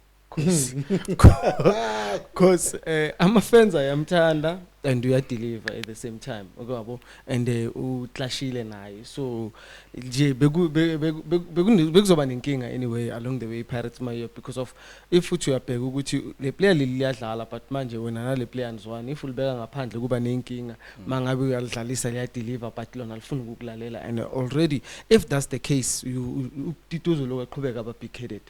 because ama-fans ayamthanda and uyadeliver at the same time, and uclashile naye, so nje bekuzoba nenkinga anyway along the way Pirates mayo, because of if uthi uyabheka ukuthi le player liyadlala, but manje wena nale player nizwana, if ulibeka ngaphandle kuba nenkinga, mangabe uyalidlalisa liyadeliver but lona alifuni ukulalela, and already if that's the case uTito uzoloku eqhubeka aba big headed.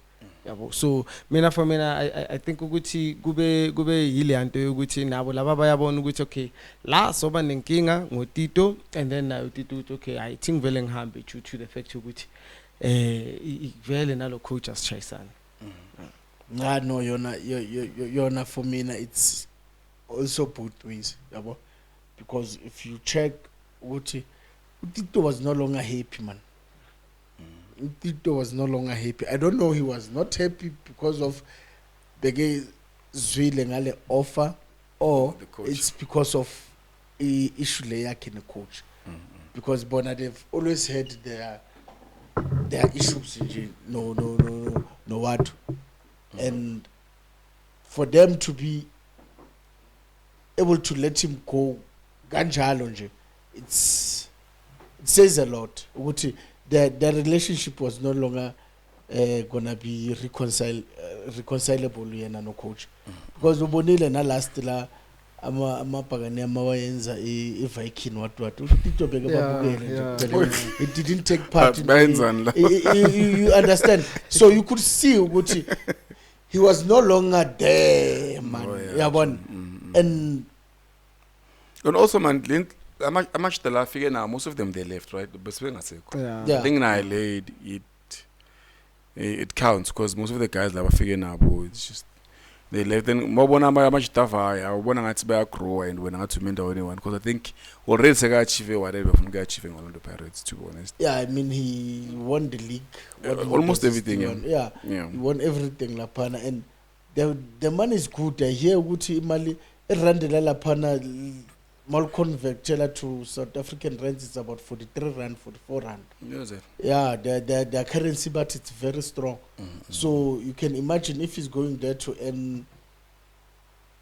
So for me I think ukuthi kube yile yanto yokuthi nabo laba bayabona ukuthi okay la soba nenkinga ngoTito, and then now uTito uthi okay I think vele ngihambe due to the fact ukuthi vele nalo coach asishayisana. No, yona for me it's also both ways, because if you check ukuthi uTito was no longer happy, man. Tito was no longer happy. I don't know, he was not happy because of Bege Zwile ngale offer, or it's because of issue layak in the coach. Because Bona, they've always had their issues. No what, and for them to be able to let him go, ganjalo nje, it says a lot. The relationship was no longer gonna be reconcilable yena no coach, because ubonile na last la amabhakane amawayenza eViking what Tito beke babukele, it didn't take part you understand, so you could see ukuthi he was no longer there, man. And also, man, how much the last figure now? Most of them they left, right? But I think now it counts, because most of the guys that were figuring out, it's just they left. Then more much tougher. I want to be grow and when I had to mentor anyone, because I think already they got achieved whatever from achieving on the Pirates, to be honest. Yeah, I mean he won the league, almost everything. He won everything, Lapana, and the money is good. I hear ukuthi imali irandela laphana mal convert to South African rands is about 43 rand, 44 rand. Yes, sir. Yeah, their currency, but it's very strong. So you can imagine if he's going there to earn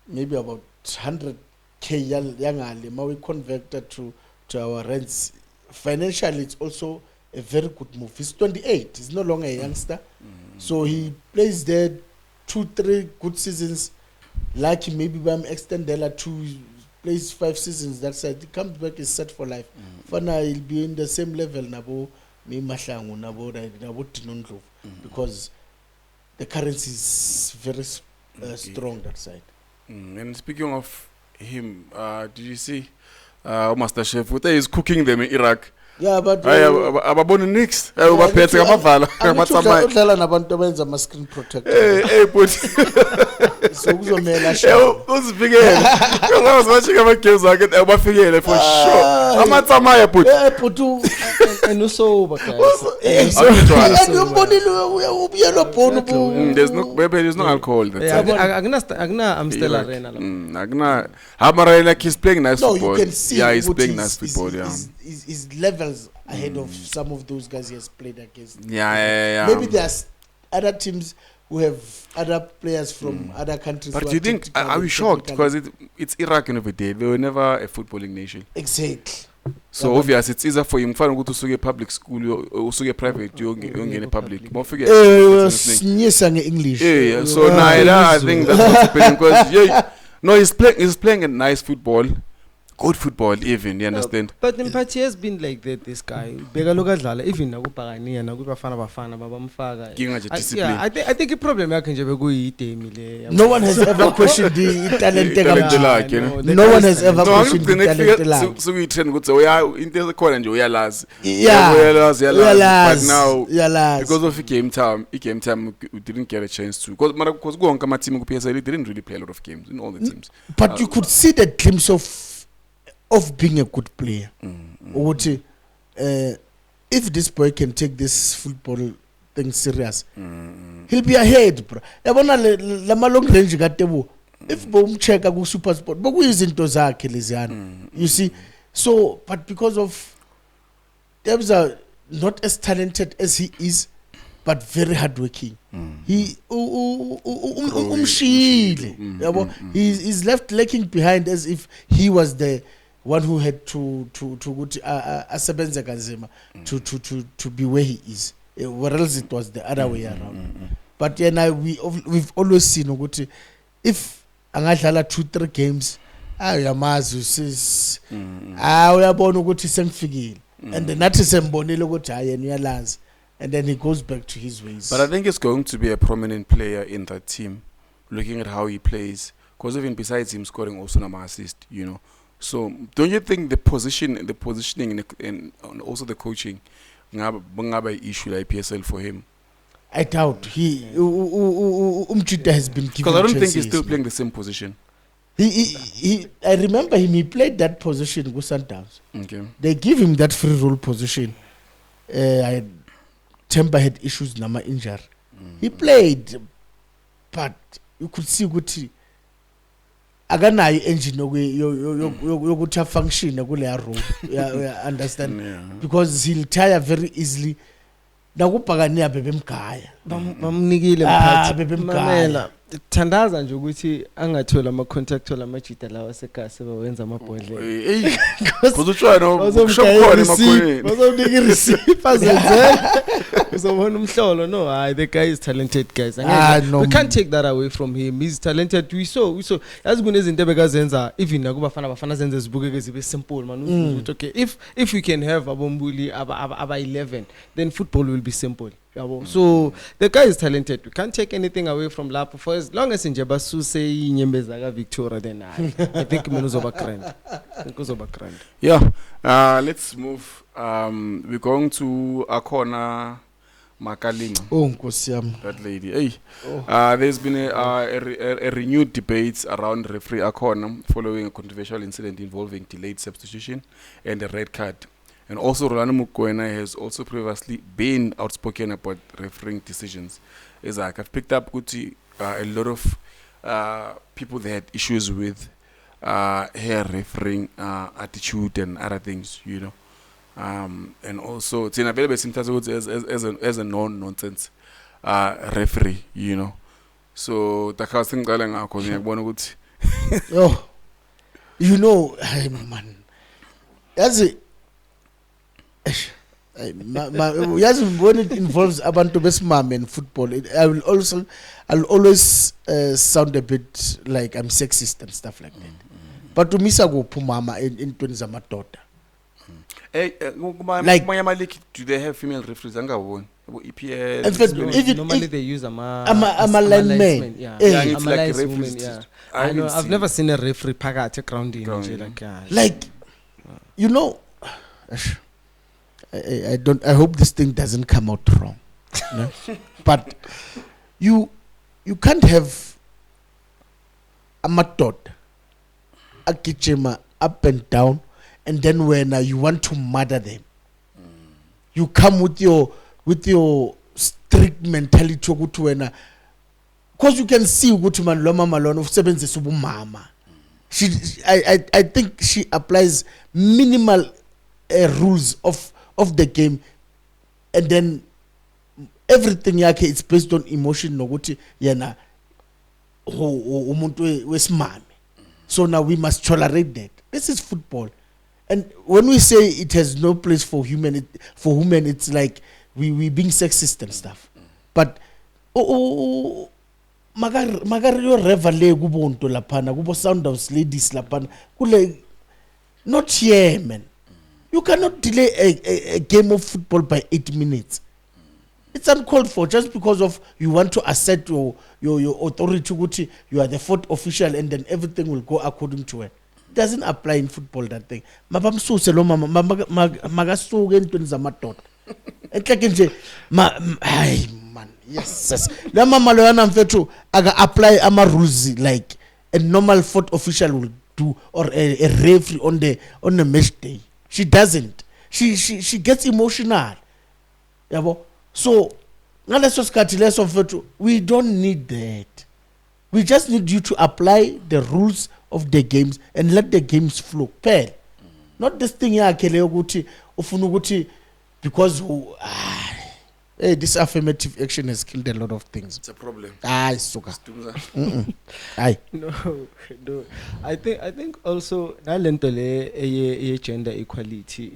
maybe about 100k yangali, ma we convert that to our rands. Financially, it's also a very good move. He's 28. He's no longer a youngster. So he plays there 2-3 good seasons. Like maybe when extend there 2 plays 5 seasons that side. He comes back, is set for life. For now, he'll be in the same level nabo me Mahlangu nabo Tinondlovu because the currency is very strong that side. And speaking of him, did you see Master Chef? What is cooking them in Iraq? Yeah, but ababona nix ubaphethe ngamavala ngamatsamai udlala nabantu abenza ama screen protector. Hey but so kuzomela sho uzivikele because watching ama games akhe abafikele for sure amatsamai but and usoba guys and umbonile uyelo bone there's no alcohol akuna Amstel Arena la akuna Amarena is playing nice football. You can see he's playing nice football. His levels ahead of some of those guys he has played against. Yeah. Maybe there's other teams who have other players from other countries. But do you think, are we shocked? Because it's Iraq in the day. They were never a footballing nation. Exactly. So obviously it's easier for him. If I go to suge public school or suge private, you don't get a public. More forget. Yes, English. Yeah. So now I think that's what's happening. Because no, he's playing a nice football. Good football even, you understand? But Mphathi has been like that, this guy. Beka lokadlala even nakubhakania nakubafana babamfaka. Yeah, I think the problem yakhe nje bekuyidemi le. No one has ever questioned the talent lakhe. No one has ever questioned the talent lakhe. So we train ukuthi into ekhona nje uyalazi. Uyalazi. But now because of game time we didn't get a chance to. Because konke ama team ku PSL didn't really play a lot of games in all the teams. But you could see the glimpse of being a good player. If this boy can take this football thing serious, he'll be ahead, bro. Lama long range gatebo. If boom check a super sport, but we isn't to you see. So, but because of Debs are not as talented as he is, but very hardworking. He he's left lacking behind as if he was the one who had to asebenza kanzima to be where he is, whereas it was the other way around. But we've always seen ukuthi if angadlala 2-3 games ayamazi usis uyabona ukuthi sengifikile and then nathi sembonile ukuthi hayi uyalazi and then he goes back to his ways. But I think he's going to be a prominent player in that team, looking at how he plays, because even besides him scoring also nama assist, you know. So don't you think the positioning and also the coaching ngaba issue like PSL for him? I doubt he Umchita has been given, because I don't think he's still playing the same position. He I remember him, he played that position with Sundowns. Okay. They give him that free role position. Temba had issues nama injury. He played, but you could see ukuthi akanayo engine yokuthi function kule role. Yeah, understand? Because he'll tire very easily. Nakubhakania bebemgaya bamnikile Mphathi thandaza nje ukuthi angathola ama contractual amajita lawa sekhaya bawenza amabhodlela kuzutshwana ukushopkhona emakhoneni bazomnika receipt azenzela uzobona umhlolo. No, the guy is talented, guys. No, we can't take that away from him. He's talented. We saw as kunezinto ebekazenza even nakubafana zenze zibukeke zibe simple man. Okay, if we can have abombuli aba 11, then football will be simple. So the guy is talented. We can't take anything away from Lapo for as long as Njeba Su say Nyembeza ka Victoria, then I think Menuzoba grand. Yeah. Let's move. We're going to Akona Makalima. Oh, Nkosiyam. That lady. Hey. There's been a renewed debate around referee Akona following a controversial incident involving delayed substitution and a red card. And also Rolando Mokoena has also previously been outspoken about refereeing decisions. I've picked up Kuti a lot of people they had issues with hair refereeing attitude and other things, you know. And also it's in a very as a non-nonsense referee, you know. So because Oh, you know, man. That's it. Yes, when it involves abantu besimame in football, I'll always sound a bit like I'm sexist and stuff like that. But to misa go pumama in zamadoda. Like, do they have female referees? EPL. In fact, normally they use a lineman. Yeah, it's a like lineswoman, referees. yeah. I I know. haven't I've seen never seen a referee pagat grounding. Like, you know, I hope this thing doesn't come out wrong. No? But you can't have a matod, a kichema up and down, and then when you want to murder them, you come with your strict mentality to because you can see ukuthi man Loma Malone usebenzisa ubumama. I think she applies minimal rules of the game, and then everything yakhe it's based on emotion nokuthi yena umuntu wesimame. So now we must tolerate that. This is football. And when we say it has no place for women, it's like we being sexist and stuff. But magari yo revale kubonto lapana kubo Sundowns ladies lapana kule not here, man. You cannot delay a game of football by 8 minutes. It's uncalled for just because of you want to assert your authority. You are the fourth official, and then everything will go according to it. Doesn't apply in football, that thing. Mabamsuse lo mama magasuke entweni zamadoda. Enhleke nje ay man, yes. La mama lo yana mfethu aga apply ama rules like a normal fourth official will do, or a referee on the match day. She doesn't. She gets emotional. Yabo. So ngaleso sikhathi leso mfethu we don't need that. We just need you to apply the rules of the games and let the games flow. Fair. Not this thing yakhe leyo ukuthi ufuna ukuthi because this affirmative action has killed a lot of things. It's a problem. Suka. Aye. No. I think also nalento le gender equality.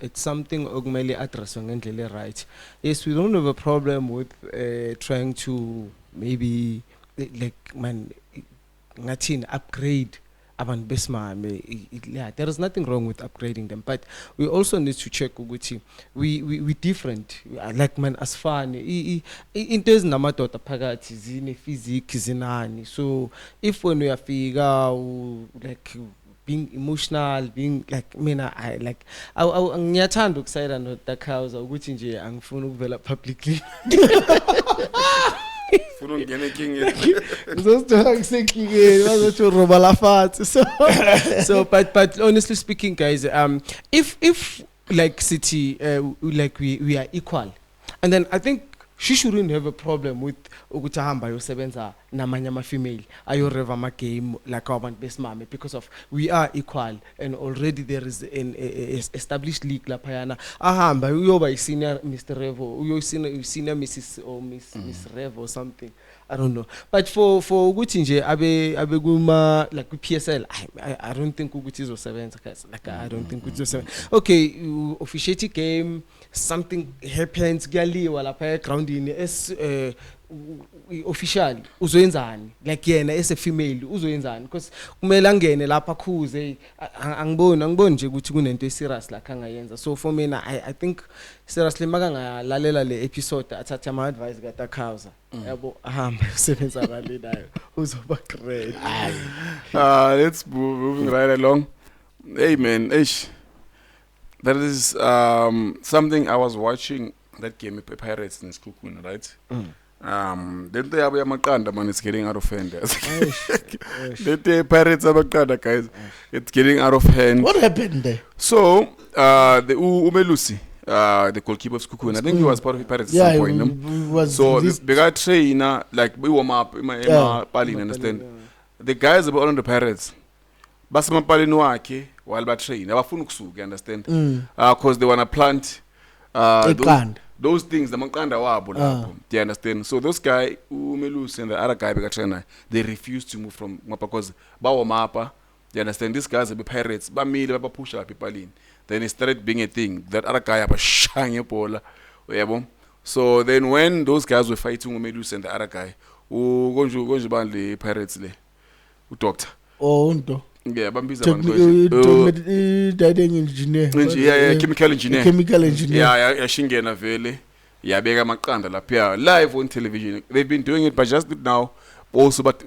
It's something okumele addresswe ngendlela right. Yes, we don't have a problem with trying to maybe like man ngathini upgrade abantu besimame. Yeah, there is nothing wrong with upgrading them, but we also need to check ukuthi we different, like man asifani into ezinamadoda phakathi zine physique zinani. So if when we afika like being emotional, being like mina I like ngiyathanda ukusayida no Dakauza ukuthi nje angifuni ukuvela publicly. So but honestly speaking, guys, if like City like we are equal, and then I think she shouldn't have a problem with ukuthi ahamba yosebenza namanye ama female ayoreva ama game like abantu besimame, because of we are equal, and already there is an established league laphayana ahamba uyoba senior Mr. Revo, uyo senior Mrs. or Miss Revo or something, I don't know. But for ukuthi nje abe kuma like PSL, I don't think ukuthi izosebenza guys, like I don't think ukuthi izosebenza. Okay, you officiate game, something happens kuyaliwa lapha groundini as officially uzoyenzani, like yena as a female uzoyenzani, because kumele angene lapha khuze angiboni nje ukuthi kunento serious la kangayenza. So for me I think seriously makangalalela le episode athatha ama advice ka Dakauza yabo ahamba usebenza kale nayo uzoba great. Let's moving right along. Hey man, that is something I was watching that game Pirates in Skukuna, right? Then they have Yamakanda, man, it's getting out of hand. The Pirates Yamakanda, guys, it's getting out of hand. What happened there? So the Umelusi, the goalkeeper of Sekhukhune. I think he was part of the Pirates Yeah, at some point. he no? was So released. they got trainer, like we warm up, Palin, understand? The guys were all on the Pirates. Basama Palin wake while ba train. Abafuna ukusuka, understand? Because they wanna plant Eqanda. those things, the Mankanda wabo lapho. Do you understand? So those guy, Umelus and the other guy, they refused to move from Mapa because Bawa Mapa. Do you understand? These guys are the Pirates. Bamili, Baba push up people in. Then it started being a thing. That other guy, Baba shang pola. So then when those guys were fighting Umelus and the other guy, Gonju ban the Pirates le, doctor. Oh, no. Yeah, Bambiza Diving engineer. Yeah, chemical engineer. Chemical engineer. Yeah, Shingena Vele. Yeah, Bega Makanda La live on television. They've been doing it, but just now, also, but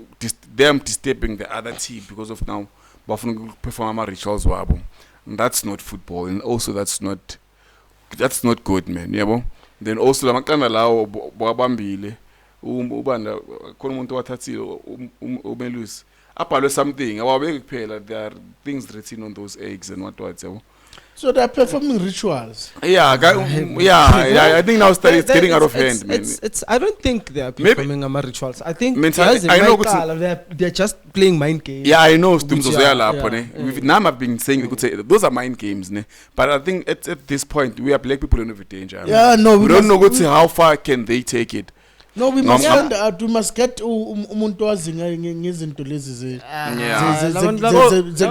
them disturbing the other team because of now, Bafun perform rituals wabo. That's not football, and also that's not good, man. Yeah, then also the Makanda Lao Bambile, Ubanda, Konumuntu Watati, Umelus. Apart something, there are things written on those eggs and what. So they're performing rituals. Yeah, I think now it's getting out of hand, man. I don't think they are performing rituals. I think I know they're just playing mind games. Yeah, I know. Now I've been saying they could say those are mind games, ne? But I think at this point we are black people in every danger. Yeah, no, we don't know how far can they take it. No, we must find out. We must get umuntu wazinga ngezinto lezi ze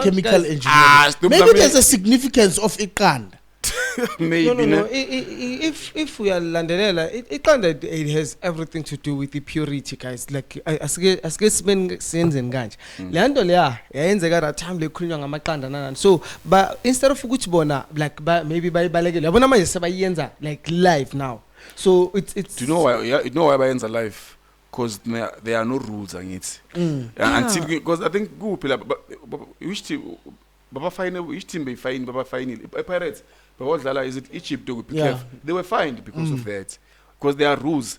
chemical engineering. Maybe there's a significance of iqanda. Maybe no. If we are landelela, iqanda it has everything to do with the purity, guys. Like asike senze nganje. Le nto leya yayenzeka that time lekhulunywa ngamaqanda nanani. So but instead of ukuthi bona like maybe bayibalekele yabona manje sebayenza like live now. So it's do you know why? Yeah, you know why Bayern's alive? Because there are no rules on it. Until because I think go which team Baba fine which team be fine Baba fine Pirates. But what is it Egypt to be careful. They were fined because of that. Because there are rules.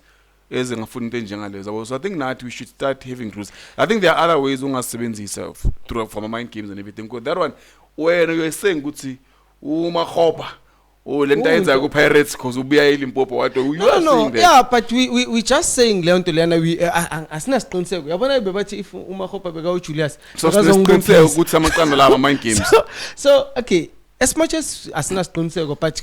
So I think that we should start having rules. I think there are other ways through from mind games and everything. Because that one when you're saying good Uma Oh, Lenta go Pirates because we are Limpopo. No. Yeah, but we just saying Leon to Lena. We as not stone say. I want to be if Umahopa Begao Julius. So stone say good some mind games. So okay. As much as not stone say go, but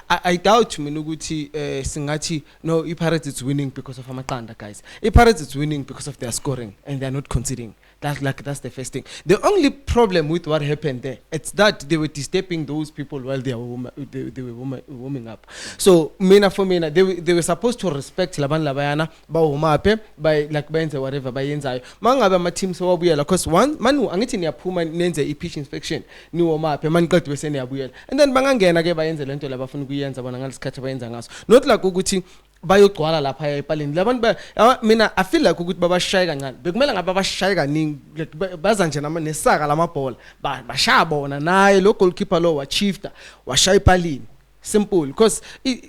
I doubt Minuguti Singati. No, Pirates is winning because of Amakanda, guys. Pirates is winning because of their scoring and they are not conceding. That's the first thing. The only problem with what happened there, it's that they were disturbing those people while they were warming up. So they were supposed to respect Laban Labayana by like Benza whatever by Yenza. Manga my team so we because one manu angiti ni apuma nenze pitch inspection ni womape man got we send abuyela. And then bangangena ke bayenze lento labafuna kuyenza bona ngalisikhatha bayenza ngaso. Not like ukuthi bayogcwala lapha epaleni labantu mina I feel like ukuthi babashaya kancane bekumela ngabe babashaya kaningi baza nje nesaka lamabhola bashaya bona naye lo goalkeeper lo achieved washaya ipalini simple because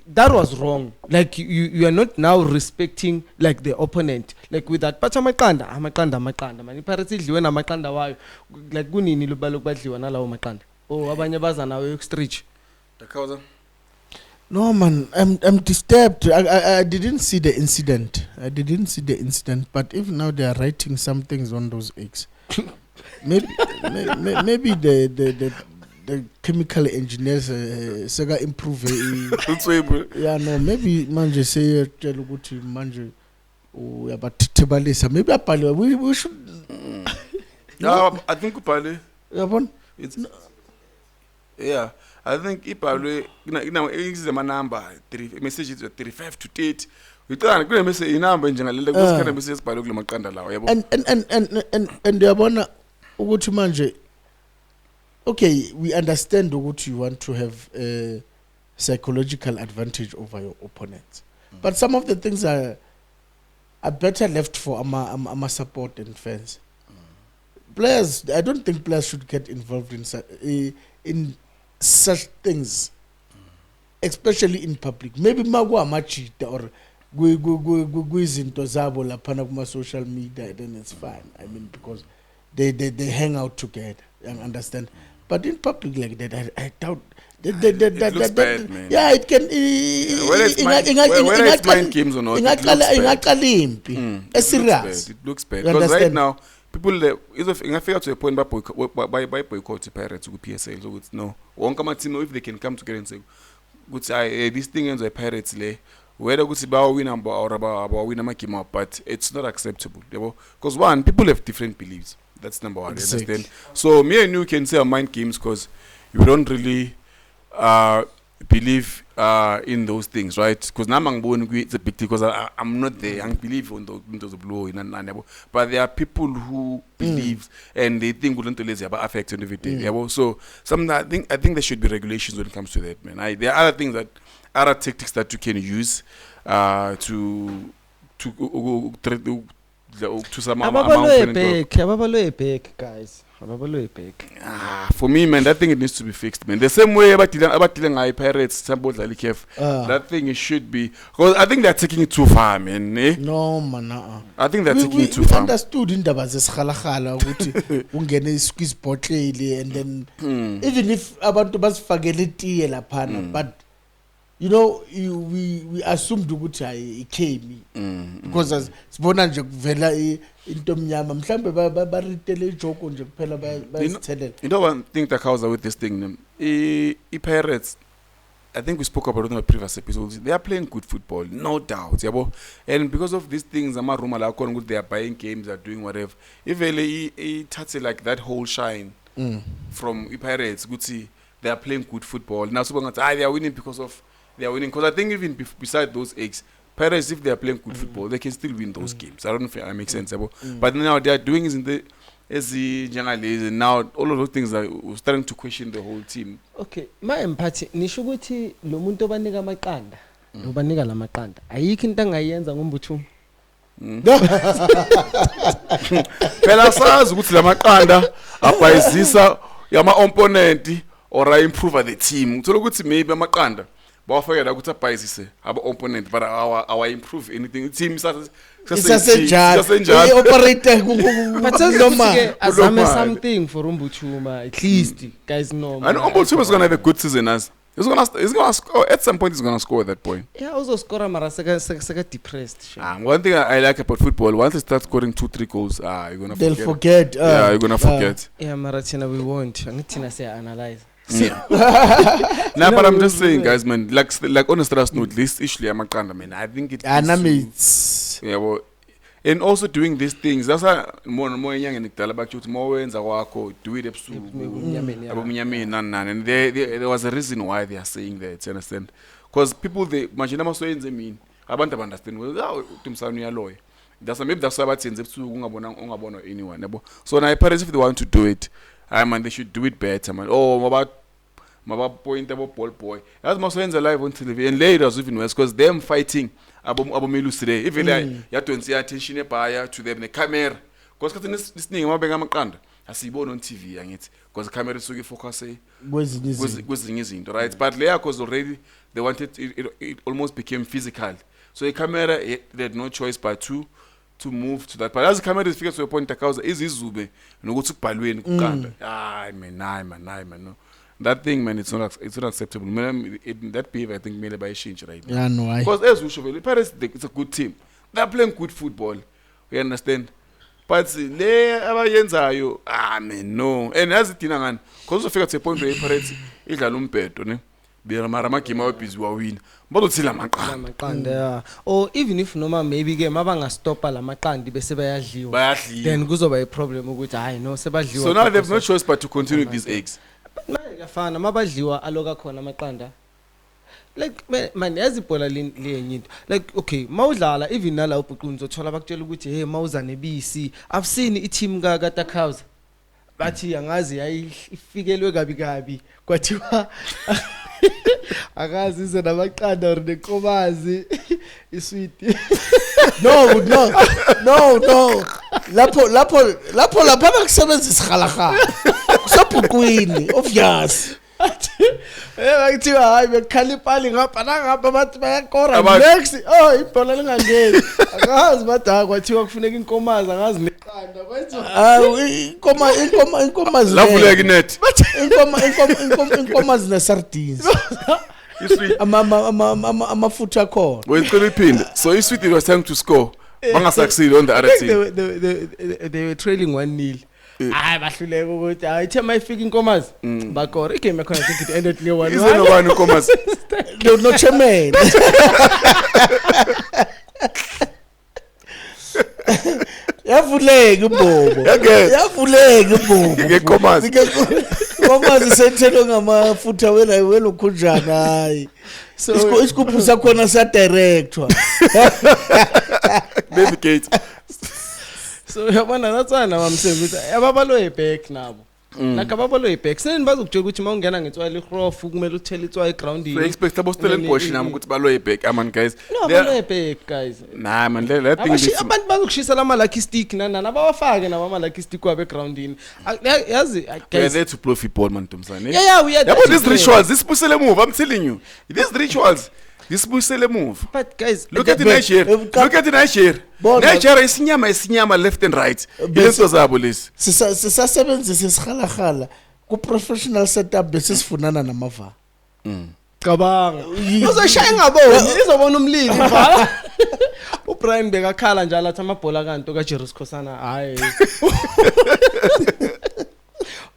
that was wrong. Like you are not now respecting like the opponent like with that but amaqanda man iPirates idliwe namaqanda wayo like kunini lobalo badliwa nalawo maqanda abanye baza nawo extrich Dakauza. No man, I'm disturbed. I didn't see the incident. But if now they are writing some things on those eggs, maybe the chemical engineers sega improve. Yeah, no, maybe manje say tell ukuthi manje yabathibalisa. Maybe apale we should. No, I think upale. Yabona? It's yeah. I think Ipalwe, is my number, message is 35 to 8. We tell a message in number in general, those kind of messages by Lugla Makanda. And the Abona Ugutumanje. Okay, we understand what you want to have a psychological advantage over your opponents. But some of the things are better left for ama support and fans. Players, I don't think players should get involved in such things, especially in public. Maybe magwa machita or guizinto zabo la panaguma social media, then it's fine. I mean, because they hang out together and understand. But in public like that, I doubt It looks bad, man. Yeah, it can. Whether it's mind games or not, it looks bad. Because right now, people I figure to a point by boycott the Pirates to PSL. So it's no. Won't come team if they can come together and say, "Good, this thing ends the Pirates lay." Whether it's about win or about win a game up, but it's not acceptable. Because one, people have different beliefs. That's number one. Exactly. Understand? So me and you can say our mind games because we don't really believe in those things, right? Because now it's a big deal because I'm not there. I believe on those blue but there are people who believe and they think wouldn't affect on every day. So I think there should be regulations when it comes to that, man. There are other tactics that you can use to some amount, guys. For me, man, that thing it needs to be fixed, man. The same way about dealing Pirates, that thing it should be. Because I think they're taking it too far, man. No, man. I think they're taking it too far. We understood in the squeeze bottle and then even if about to bus fagelity lapana, but you know, we assumed ukuthi came because as sibona nje kuvela into mnyama mhlambe baritele joke nje kuphela bayisithelele. You know one thing that causes with this thing, Pirates, I think we spoke about it in the previous episodes. They are playing good football, no doubt. And because of these things, I'm rumor like they are buying games, they are doing whatever. If he touches like that whole shine from Pirates, they are playing good football. Now they are winning because I think even beside those eggs, Pirates, if they are playing good football, they can still win those games. I don't know if that makes sense. But now they are doing is and now all of those things are starting to question the whole team. Okay, my empathy nisho ukuthi lo muntu obanika amaqanda obanika lamaqanda ayikho into angayenza ngombuthungu. Phela sazi ukuthi lamaqanda abhayizisa yama opponent or improve the team. Uthola ukuthi maybe amaqanda bawafakela ukuthi abhayizise aba opponent but our improve anything. Team sasenjalo operator but azame something for Umbuchuma at least, guys know. And Umbuchuma is going to have a good season as he's going to score at some point. He's going to score at that point. Yeah, also score mara seka depressed. One thing I like about football, once they start scoring 2-3 goals, you're going to forget. Yeah, you're going to forget. Yeah, Maratina, we won't. Angitina say analyze. Yeah. Nah, but I'm just saying, guys, man. Like on a serious note, this issue, man. I think it. Yeah, well, and also doing these things. That's why more young and about you more wins do it and there was a reason why they are saying that. You understand? Because people they imagine mean. Abantu understand. Well, that's maybe that's why to anyone. So now parents, if they want to do it, man, they should do it better, man. Oh, my point about ball boy. That's my friends alive on television. And later, even worse, because them fighting about Melus today. Even you have to see attention to them, the camera. Because this thing, I'm going I see born on TV, and it's because the camera is so focused. Was right? But later, because already they wanted it almost became physical. So the camera, they had no choice but to move to that. But as the camera is figured to a point, the cause is Zube. No go to Palwin. Man, no. That thing, man, it's not acceptable. Man, that behavior, I think, made by change right now. Yeah, no, why? Because as usual, Paris, it's a good team. They're playing good football. You understand? But man, no. And as it is, because you figure to a point where Paris is a lumpeto, ne? Marama came out busy win. But it's still a maqanda. Or even if no man maybe game abanga stop la maqandi bese bayadliwa. Then kuzoba a problem ukuthi hayi no sebadliwa. So now they have no choice but to continue these eggs. Yafana mabadliwa aloka khona amaqanda. Like man yazibhola le like okay mawudlala even nala ubhuqunzo thola bakutshela ukuthi hey mawuza nebisi I've seen I team ka Takauza bathi angazi yayifikelwe kabi kwathiwa akazi ize namaqanda or nekomazi isweet. No lapho bakusebenzisa khalakha sobhukwini obvious Kuthiwa hayi bekhala ipali ngapha nangapha bathi bayakora Abantu- next ibhola lingangeni akazi bathi kwathiwa kufuneka inkomazi angazi neqanda inkomazi lavuleka inet inkomazi nesardines amafutha akhona wecela iphinde so isweet was trying to score bangasacceed on the I other think team they were trailing 1-0. Hayi bahluleka ukuthi hayi ithe mayifika inkomazi bakora igame yakhona I think it ended near 1-1. ize nobani inkomazi no chairman yavuleka ibhobo yavuleka ibhobo ngekomazi inkomazi senthelwe ngamafutha welokhunjana hayi so isigubhu sakhona sa director navigate So yabona natsana mamsembe ukuthi ababalo back nabo. Nakababalo back. Seni bazokutshela ukuthi mawungena ngetswala igrof kumele uthele itswa egroundini. so expect abo Stellenbosch nami ukuthi baloye back aman guys No balo back guys. nah man let thing this Abantu bazokushisa lama lucky stick nana abawafake naba lucky stick wabe egroundini. Yazi we are guys. there to play football man Ntombazane Yeah we are. yabo these rituals isibusele move I'm telling you these rituals isibusele move But guys look at Nigeria look at Nigeria Nigeria isinyama left and right ilento zabo lesi sisasebenzisa isihalakhala ku professional setup bese sifunana namava cabanga uzoshaya ngaboni izobona umlilo vala uBrian bekakhala njalo athi amabhola kanto kaJerry Skhosana hayi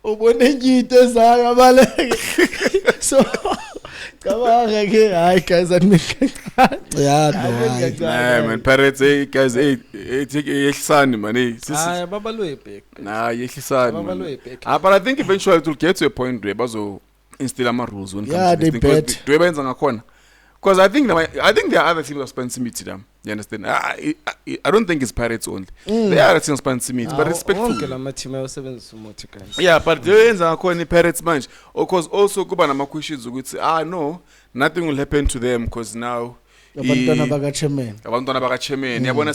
ubone nyito ezayo abaleke so cabanga ke hayi guys yeah no nah man Pirates guys take yehlisani man hayi babaloye back nah yehlisani babaloye back but I think eventually it will get to a point where bazo instill ama rules when it Yeah, comes to they this thing. bet. Do benza ngakhona because I think there are other teams that spend simiti them you understand I don't think it's Pirates only there are other teams spend simiti but respectful wonke lama team ayosebenzisa umuthi guys yeah but benza ngakhona iPirates manje because also kuba nama questions ukuthi no nothing will happen to them because now abantwana baka chairman abantwana baka chairman yabona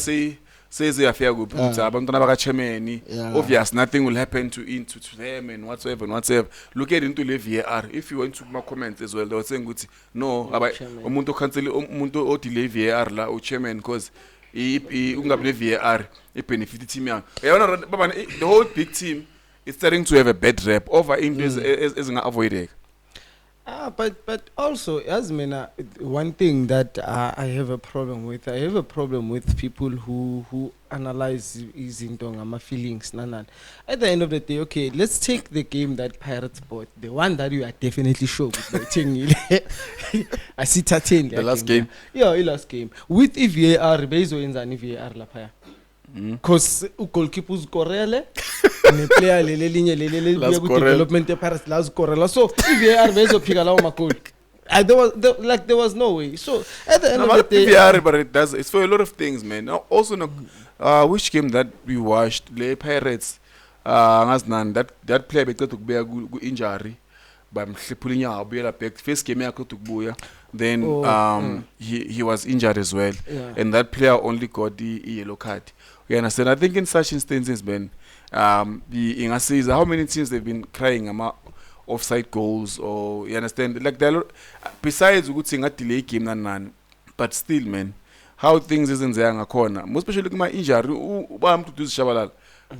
seyiziyafika kuphi ukuthi abantwana baka chairman Yeah. obvious nothing will happen to them and whatsoever look at into le VAR if you went to my comments as well they were saying ukuthi no chairman. umuntu cancel umuntu o delay VAR la u chairman because ungabe ne VAR benefit team yakhe yabona baba the whole big team is starting to have a bad rep over into ezinga avoideka. But also, as mina, one thing that I have a problem with, people who analyze izinto ngama feelings nanan. At the end of the day, okay, let's take the game that Pirates bought, the one that you are definitely sure with I see 13. The last game. Yeah, the last game. With VAR, bezo enzani VAR lapha. Because goalkeeper uzkorele ne player lelinye Last ku scorel. development e Paris la uzkorela so VAR bezophika lawo magoli there was no way so at the end of the day VAR but it's for a lot of things man now, also which game that we watched le Pirates ngazinani that player becethe ukubuya ku injury bamhliphula inyawo ubuyela back first game yakhe ukubuya then he was injured as well Yeah. and that player only got the yellow card. You understand? I think in such instances, man, ingasiza how many teams they've been crying about offside goals or you understand? Like besides ukuthi nga delay game nani, but still, man, how things isn't there ngakhona. Most especially kuma injury, uba mntu uzishabalala,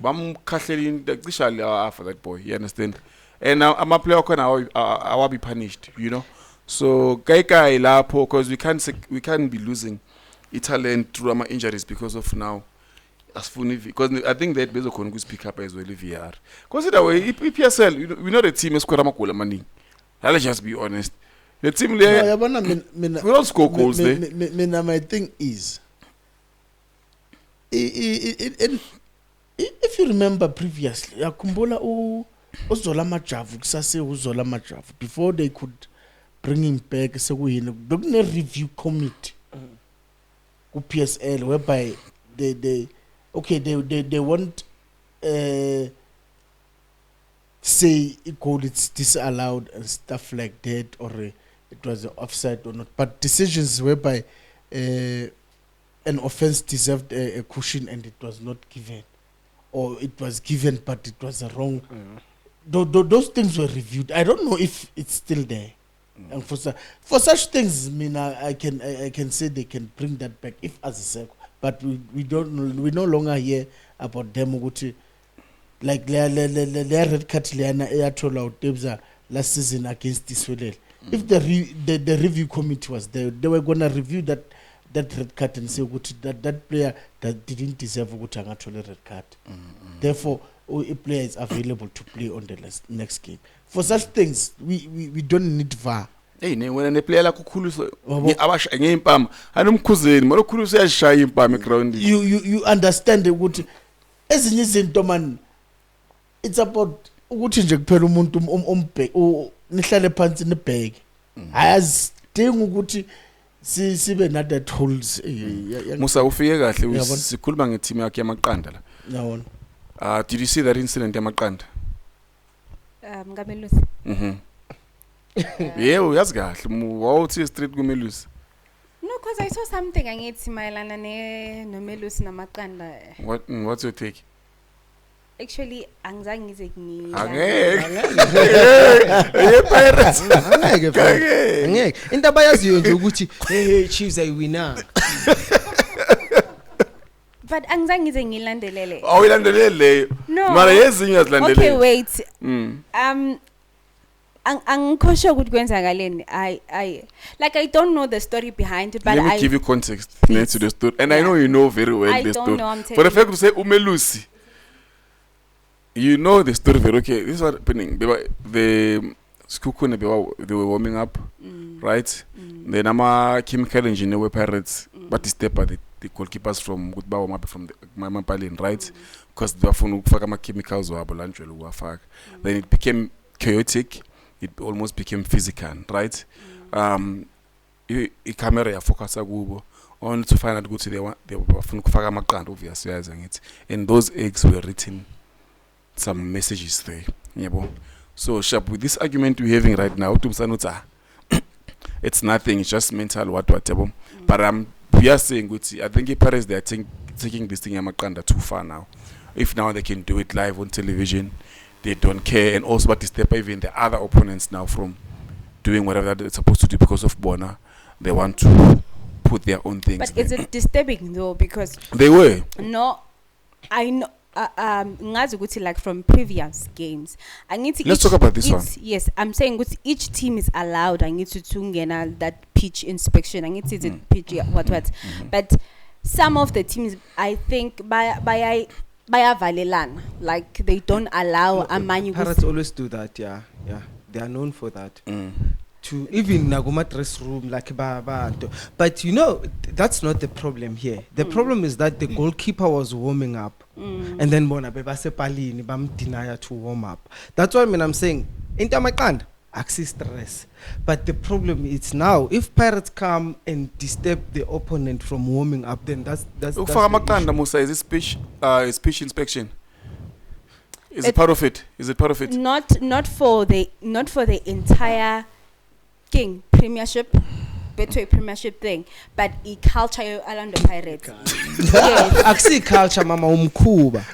bamkhahlela cisha after that boy. You understand? And now ama player khona awa be punished, you know. So kai lapho because we can't be losing talent through our injuries because of now. Because I think that based on pick up as well VAR. Consider way EPSL, we're not a team score amagoal money. Let's just be honest. The team there, yabona we don't score goals there. mina my thing is if you remember previously yakhumbula uZola Majavu kusase uZola Majavu before they could bring him back sekuyini bekune review committee ku PSL whereby they won't say a goal it's disallowed and stuff like that or it was an offside or not but decisions whereby an offense deserved a cushion and it was not given or it was given but it was a wrong those things were reviewed. I don't know if it's still there. And for such things, I mean, I can say they can bring that back if as a circle. But we no longer hear about them like their red card out last season against Israel. If the review committee was there, they were gonna review that red card and say that player that didn't deserve a red card. Therefore, a player is available to play on the next game. For such things, we don't need VAR. Hey, when a player like Kuluso, ngempama, anomkhuzeni, mara Kuluso uyashaya impama ground. You understand ukuthi ezinye izinto man, it's about ukuthi nje kuphela umuntu ombheke nihlale phansi nibheke. Ayazidinga ukuthi sibe na that holes. Musa ufike kahle sikhuluma ngeteam yakhe yamaqanda la. Yabona. Did you see that incident yamaqanda? Ngamelusi. Yeah, uyazi kahle wawuthi street kumelusi. No, because I saw something angithi mayelana nomelusi namaqanda. What's your take? Actually angizange ngize angeke into abayaziyo nje ukuthi hey Chiefs ayiwina. But angizange ngize ngilandelele. Awuyilandelele. No. Mara yezinye uyazilandelela. Okay, wait. Angikho ukuthi kwenzakaleni. I don't know the story behind it, but let me give you context to the story. And I know you know very well the story. For the fact to say umelusi, you know the story very okay. This is what happening. The Skukune they were warming up, right? Then chemical engineer were Pirates, but step at the goalkeepers from Goodbawa map from the Mamapalin, right? Because they were from chemicals or abalancho. Then it became chaotic. It almost became physical, right? A camera focus only to find out good they were from Kufagamakand, obviously, and those eggs were written some messages there. So sharp with this argument we're having right now, it's nothing, it's just mental whatever. But we are saying I think the parents they are taking this thing Yamakanda too far now. If now they can do it live on television, they don't care, and also but to step even the other opponents now from doing whatever they're supposed to do because of Bona, they want to put their own things. But is it disturbing though? Because they were. No, I know. Like from previous games, I need to. Let's talk about this one. Yes, I'm saying each team is allowed. I need to tungena that pitch inspection. I need to pitch what. But some of the teams, I think, by Valelan, like they don't allow a manual. Pirates always do that. Yeah, they are known for that. To even Naguma dress room like but you know that's not the problem here. The problem is that the goalkeeper was warming up, and then Bona Beba Sepalini Bam deny to warm up. That's what I'm saying. Into my hand, access stress. But the problem is now if Pirates come and disturb the opponent from warming up, then that's Musa, is it speech inspection? Is it part of it? Is it part of it? Not for the entire Premiership, Betway Premiership thing, but culture around the Pirates. Yes. Actually, culture, Mama Umkuba.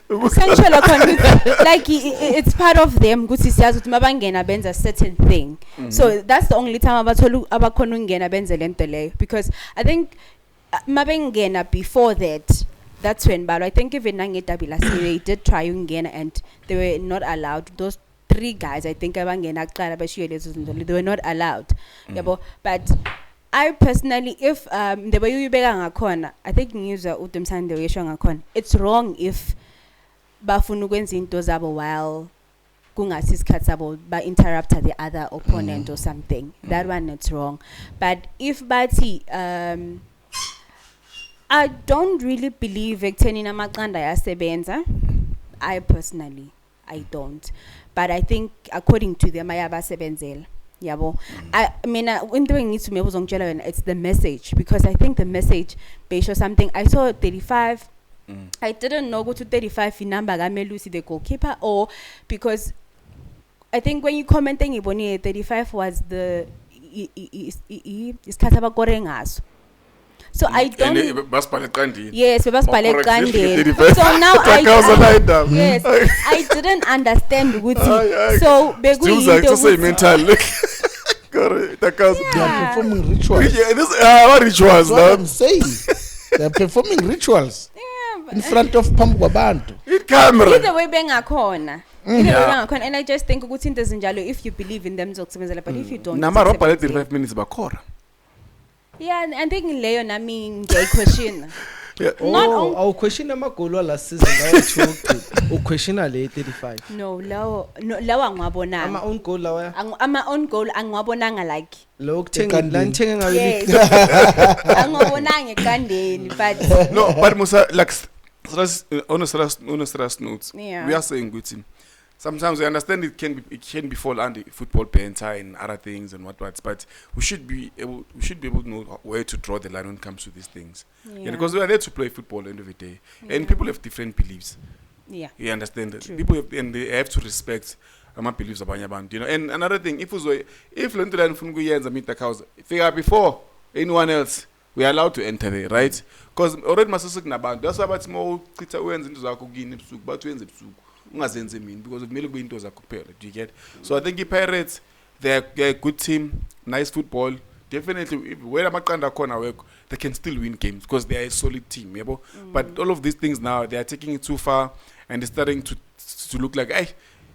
Like it's part of them. Good to see us mabangena benza a certain thing. So that's the only time abakonungena benza lentele, because I think mabangena before that. That's when, but I think even Nangetabila they did try ungena and they were not allowed. Those 3 guys, I think, they were not allowed. But I personally, if the way you bega I think it's wrong if bafunu kwenza into zabo while kungasikhathi by interrupt the other opponent or something. That one it's wrong. But if bathi I don't really believe ekuthenini amaqanda yasebenza. I personally don't. But I think according to them ayabasebenzela. Yabo. I mean into engithu mebuzongitshela wena it's the message, because I think the message based on something. I saw 35. I didn't know go to 35 number kaMelusi the goalkeeper, or because I think when you commenting iboni 35 was the isikhathi abakore ngaso. So I don't. Yes, we Correct. so now yes, I didn't understand ukuthi so Still mental. Correct. They are performing rituals. Yeah, this what rituals That's what I'm saying. They are performing rituals in front of Pamukwabantu. In camera. Either way bengakhona. And I just think ukuthi into ezinjalo if you believe in them zokusebenzela but if you don't. Nama ropa let 5 minutes bakora. Yeah, I think leyo nami ngiyayiquestion. Yeah. I'll question amagolo last season lawo question le 35. No, lawa ngiwabonanga. Ama own goal lawa. Ama own goal angiwabonanga like. Lo kuthenga la ngithenga ngayo. Yes. Angibonanga ekandeni but No, but Musa like honest notes. Yeah. We are saying good thing. Sometimes I understand it can be fall under football banter and other things and what, but we should be able to know where to draw the line when it comes to these things. Yeah, because we are there to play football at the end of the day, and people have different beliefs. Yeah, you understand that true. People have, and they have to respect my beliefs abanye abantu, you know. And another thing, if lento la nifuna ukuyenza meet the cows, figure before anyone else, we are allowed to enter there, right? Because already masese kunabantu, that's why bathi mo chitha uyenza into zakho kini ebusuku, bathi uyenze ebusuku. Ungazenze mina because kumele kube into zakho kuphela. Do you get? So I think the Pirates, they're a good team, nice football. Definitely, where amaqanda khona work, they can still win games because they are a solid team, yabo. But all of these things now, they are taking it too far and it's starting to look like, hey,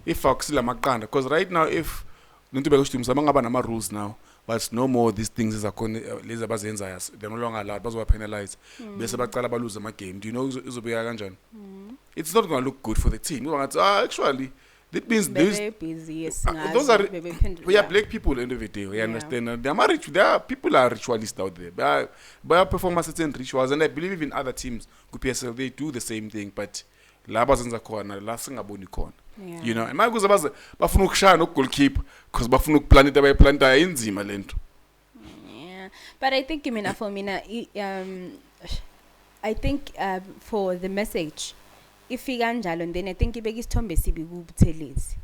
if akusila amaqanda, because right now if nento bekusho msabanga nama rules now, but no more these things is akhona lezi abazenza, they're no longer allowed, bazoba penalized. Bese baqala baluze ama game. Do you know izobeka kanjani? It's not going to look good for the team. Actually, that means very busy. Yes, those are we are black people at the end of the day. We understand. There are people are ritualists out there. They are perform certain rituals, and I believe even other teams, PSL, they do the same thing. But laba zenza khona, la singaboni khona. You know, and my goes about bafuna ukushaya no goalkeeper because bafuna ukuplaneta bayiplaneta inzima lento. Yeah, but I think for I think for the message. If you kanjalo and then I think ibeka isithombe sibi kubuthelezi.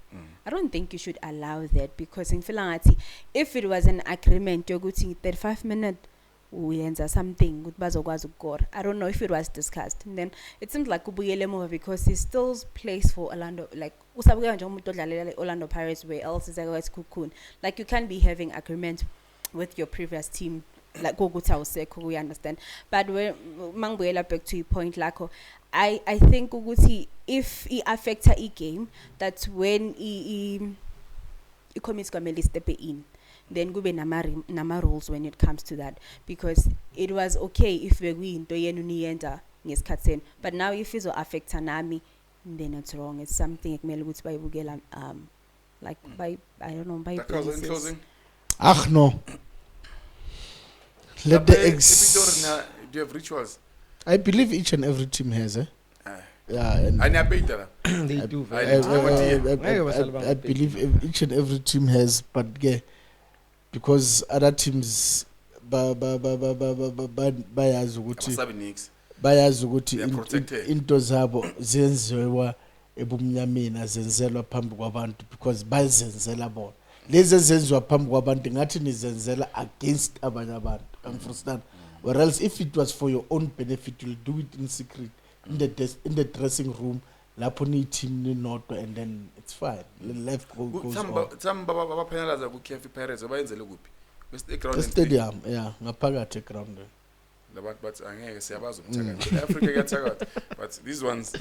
I don't think you should allow that because in ngathi if it was an agreement yokuthi 35 minutes uyenza something ukuthi bazokwazi ukukora. I don't know if it was discussed. And then it seems like ubuyele emuva because he still plays for Orlando, like usabukela nje umuntu odlalela Orlando Pirates where else is like Cocoon. Like you can't be having agreement with your previous team like ukuthi awusekho, we understand. But when mangibuyela back to your point lakho, I think ukuthi if it affects a game, that's when he commits kwamele step in. Then kube nama rules when it comes to that, because it was okay if we into yenu niyenza ngesikhatsini, but now if izo affect nami, then it's wrong. It's something ekumele ukuthi bayibukela like by I don't know by closing. No. Let the do you have rituals? I believe each and every team has, yeah, and they do. I believe each and every team has, but yeah, because other teams bayazi ukuthi into zabo zenziwa ebumnyameni azenzelwa phambi kwabantu because bazenzela bona. Lezi ezenziwa phambi kwabantu ngathi nizenzela against abanye abantu. Understand? Or else if it was for your own benefit, you'll do it in secret in the dressing room, lapho ni team ni nodwa, and then it's fine. Life goes on. Some baba penalize ku KF Pirates bayenzele kuphi? The stadium, yeah, ngaphakathi ground. But angeke siyabaza ukuthakatha. Africa kuyathakatha, but these ones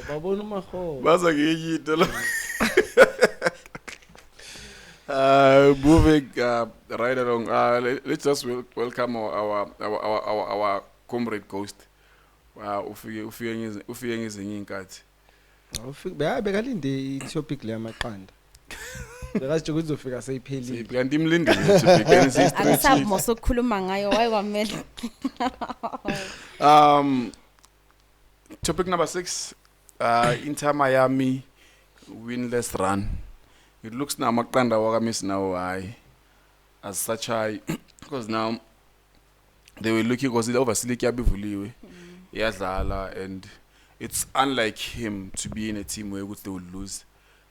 babona umahobo. Baza ngiyito lo. Moving right along, let's just welcome our comrade Ghost. Ufike ngezinye inkathi. Bekalinde i-topic le yamaqanda. Bekathi ukuthi uzofika seyiphelile. Kanti imlindile i-topic and akusabi moso ukukhuluma ngayo why kwamele. Topic number 6, Inter Miami winless run. It looks now amaqanda wakamisi now high as such high because now they were looking because obviously kuyabivuliwe iyadlala, and it's unlike him to be in a team where they would lose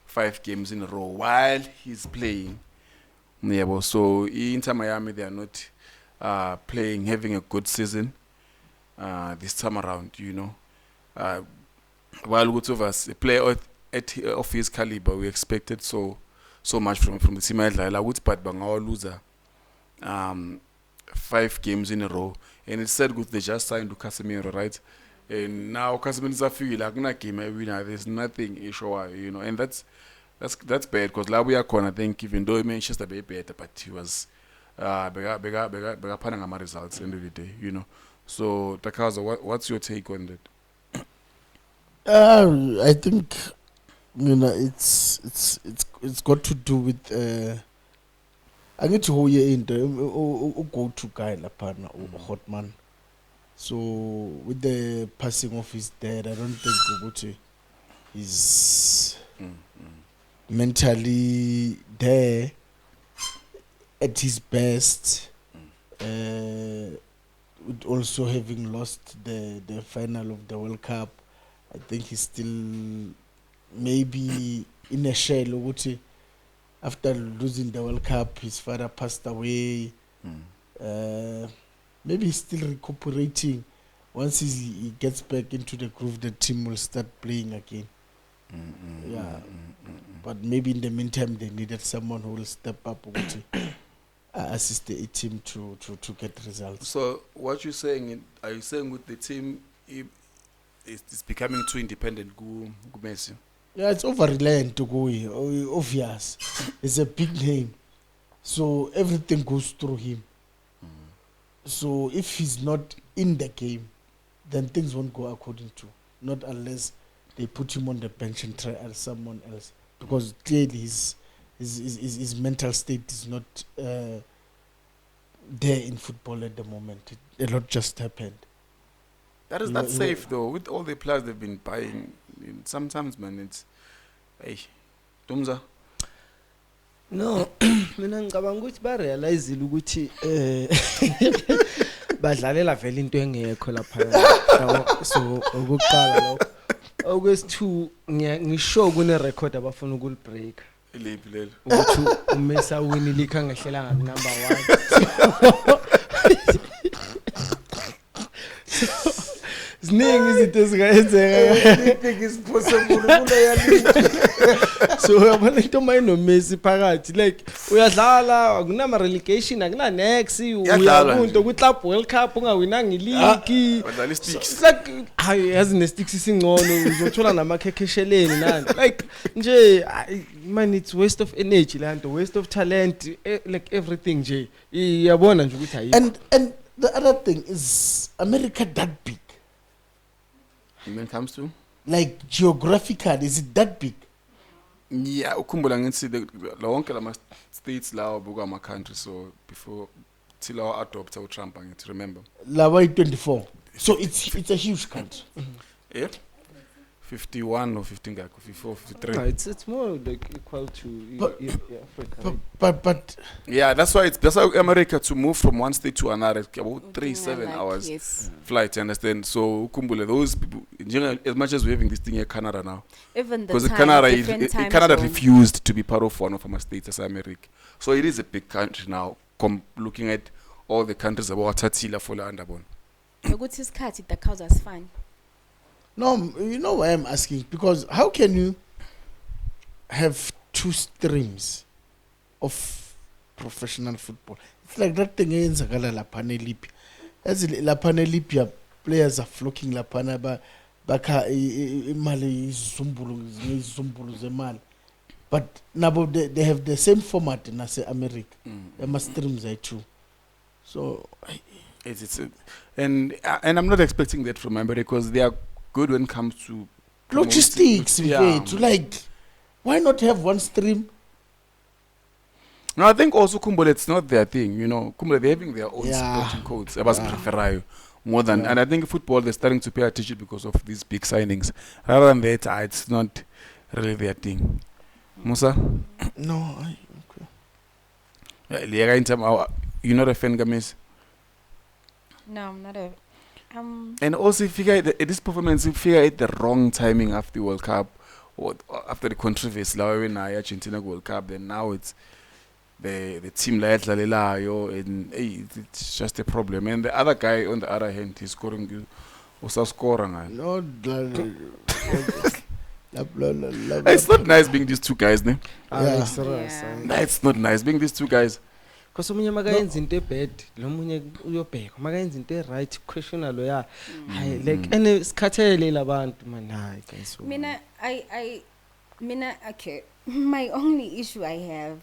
5 games in a row while he's playing. Yeah, so Inter Miami, they are not playing, having a good season this time around, while with of us, a player of his caliber, we expected so much from the team. I would but Bangawa loser 5 games in a row, and it's said good they just signed to Casemiro, right? And now Casemiro feel like na game winner. There's nothing issue, and that's bad because like we are I think even though Manchester be better, but he was bega pananga results end of the day, So Takaza, what's your take on that? I think it's got to do with I need to hold you in the go to guy lapana Hotman. So with the passing of his dad, I don't think Uguti is mentally there at his best. With also having lost the final of the World Cup, I think he's still maybe in a shell. Uguti after losing the World Cup, his father passed away. Maybe he's still recuperating. Once he gets back into the groove, the team will start playing again. But maybe in the meantime, they needed someone who will step up to assist the team to get results. So what you're saying, are you saying with the team, it's becoming too independent? Messi? Yeah, it's over-reliant to go obvious. It's a big name. So everything goes through him. So if he's not in the game, then things won't go according to. Not unless they put him on the bench and try someone else. Because clearly his mental state is not there in football at the moment. A lot just happened. That is not safe though. With all the players they've been buying, sometimes man, it's hey, Dumza. No, mina ngicabanga ukuthi ba realize ukuthi badlalela vele into engekho lapha. So ukuqala lo. Okwesi2 ngisho kune record abafuna ukulibreak. Ilephi lelo? Ukuthi uMesa win league angehlela ngabi number 1. Ziningi izinto ezingayenzeka. Anything is possible kule yali. So yabona into mayino Messi phakathi like uyadlala akunama relegation akuna next uyakunto ku Club World Cup ungawinanga ileague. Badlala sticks. It's like hayi yazi ne sticks singcono uzothola namakhekesheleni nani like nje man it's waste of energy lanto waste of talent like everything nje iyabona nje ukuthi hayi. And the other thing is America that big. When it comes to like geographically, is it that big? Yeah, ukhumbula ngithi la wonke lama states lawo buka ama country, so before till our adopt Trump ngithi remember. Lawa 24. So it's a huge country. Yeah. 51 or 15 ngakho 54 53. No, it's more like equal to Africa. But yeah, that's why America to move from one state to another about 3-7 hours flight, you understand? So ukumbule those people as much as we're having this thing here Canada now, even because Canada Canada refused to be part of one of our states as America, so it is a big country now looking at all the countries about Tatila for Landabon. ukuthi isikhathi the cows as fine. no, you know why I'm asking? Because how can you have 2 streams of professional football? It's like that thing in Zagala La Panelipia. As La Panelipia players are flocking La Panaba Baka Mali Zumbulu Zemal. But now they have the same format in America. They must streams there too. So and I'm not expecting that from America because they are good when it comes to logistics. To like, why not have one stream? No, I think also Kumbole, it's not their thing, Kumbole, they're having their own sporting codes. More than, and I think football, they're starting to pay attention because of these big signings. Rather than that, it's not really their thing. Musa? No, okay. You're not a fan, Gamis? No, I'm not a. And also, if you get this performance, if you get the wrong timing after the World Cup or after the controversy, like when Argentina World Cup, then now it's the team la yadlalelayo, and hey, it's just a problem. And the other guy on the other hand, he's scoring you. Scoring. No, It's not nice being these two guys, ne? Yeah. Nah, it's not nice being these two guys. Because omunye makayenza into bad lo munye uyobheka makayenza into right questionable yeah like ene sikhathele labantu man hayi guys Mina okay, my only issue I have,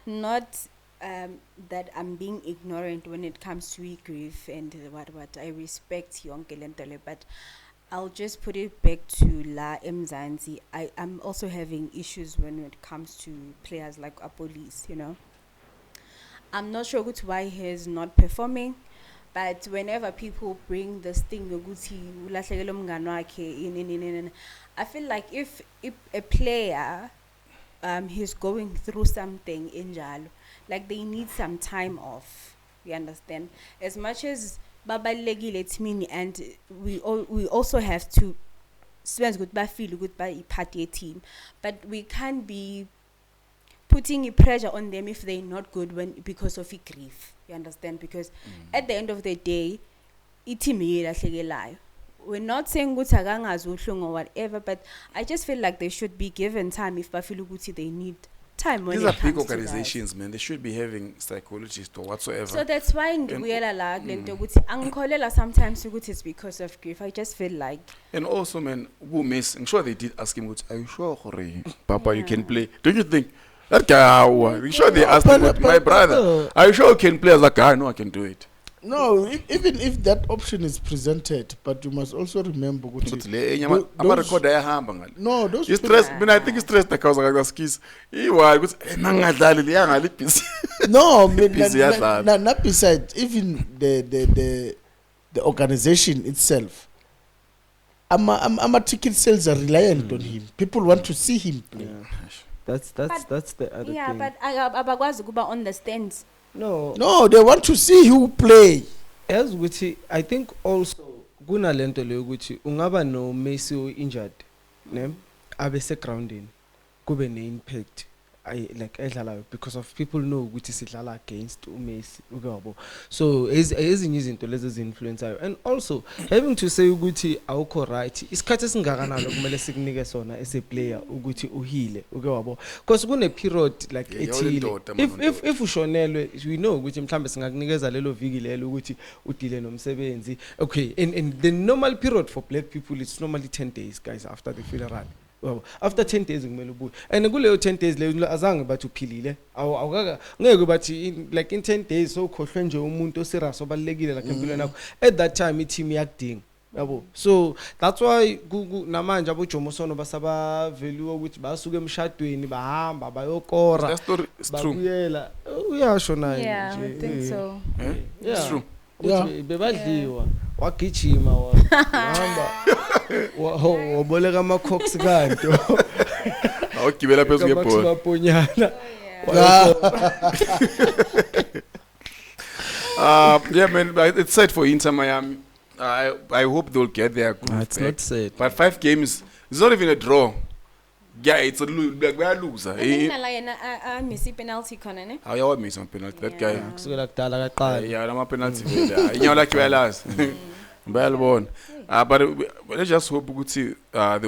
not that I'm being ignorant when it comes to grief and what I respect yonke lentole, but I'll just put it back to La Mzansi. I'm also having issues when it comes to players like Apolis, you know. I'm not sure why he's not performing, but whenever people bring this thing, I feel like if a player he's going through something in Jalo, like they need some time off. You understand? As much as Baba Legile Timini, and we also have to spend goodbye, feel goodbye party team, but we can't be putting pressure on them if they're not good because of grief. You understand? Because at the end of the day, we're not saying or whatever, but I just feel like they should be given time if they need time. These are big organizations, man. They should be having psychologists or whatsoever. So that's why sometimes it's because of grief. I just feel like. And also, man, I'm sure they did ask him, are you sure, Papa, you can play? Don't you think? That guy, I'm sure they asked him, my brother, are you sure you can play? I was like, I know I can do it. No, even if that option is presented, but you must also remember. No, those. You stress. I think he stressed the cause of the skis. He was. No, not besides. Even the organization itself. Our ticket sales are reliant on him. People want to see him play. Yeah. That's the other thing. Yeah, but abakwazi kuba understand. No, they want to see you play. As which I think also kuna lento leyo ukuthi ungaba no Messi injured, ne? Abese grounding kube ne impact like edlalayo because of people know ukuthi sidlala against uMessi ukuyabo. So ezinye izinto lezi ezinfluenceayo, and also having to say ukuthi awukho right isikhathi esingakanalo kumele sikunike sona as a player ukuthi uhile ukuyabo, because kune period like ethile if ushonelwe we know ukuthi mhlambe singakunikeza lelo viki lelo ukuthi udile nomsebenzi. Okay, in the normal period for black people it's normally 10 days guys after the funeral. After 10 days ngimele ubuye, and kuleyo 10 days leyo azange bathi uphilile awukaka ngeke bathi like in 10 days so khohlwe nje umuntu oserious obalekile la empilweni yakho. At that time team yakudinga yabo, so that's why namanje aboJomo Sono basaba value ukuthi basuka emshadweni bahamba bayokora babuyela uyasho naye nje. Yeah, I think so. It's true. Bebadliwa wagijima wahamba waboleka ama-cox kanto awugibela phezulu ngebhola baponyana. Yeah man, it's sad for Inter Miami. I hope they'll get their group It's back. not sad, But 5 games, it's not even a draw. Yeah, it's a loser. I miss penalty corner, ne? How you miss on penalty? That guy. kusukela kudala kaqala. Yeah, I'm a penalty. You like you last. Well, but let's just hope they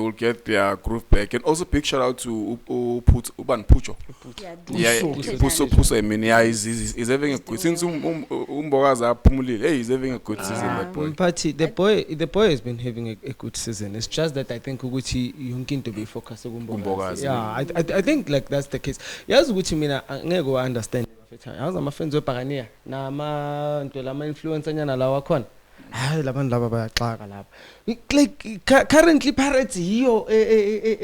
will get their groove back, and also big shout out to Uban Pucho. Yeah, Puso. I mean, yeah, he's having a good since Umbogaza Pumuli. Hey, he's having a good season. That boy. Party, the boy has been having a good season. It's just that I think Uguchi Yunkin to be focused on Umbogaza. Yeah, I think like that's the case. Yes, Uguchi mina ngeke understand. I was my friends with Pagania. Na ma ntola ma influencer nyana la wakhona. Hayi labantu laba bayaxaka lapha. Like currently Pirates hiyo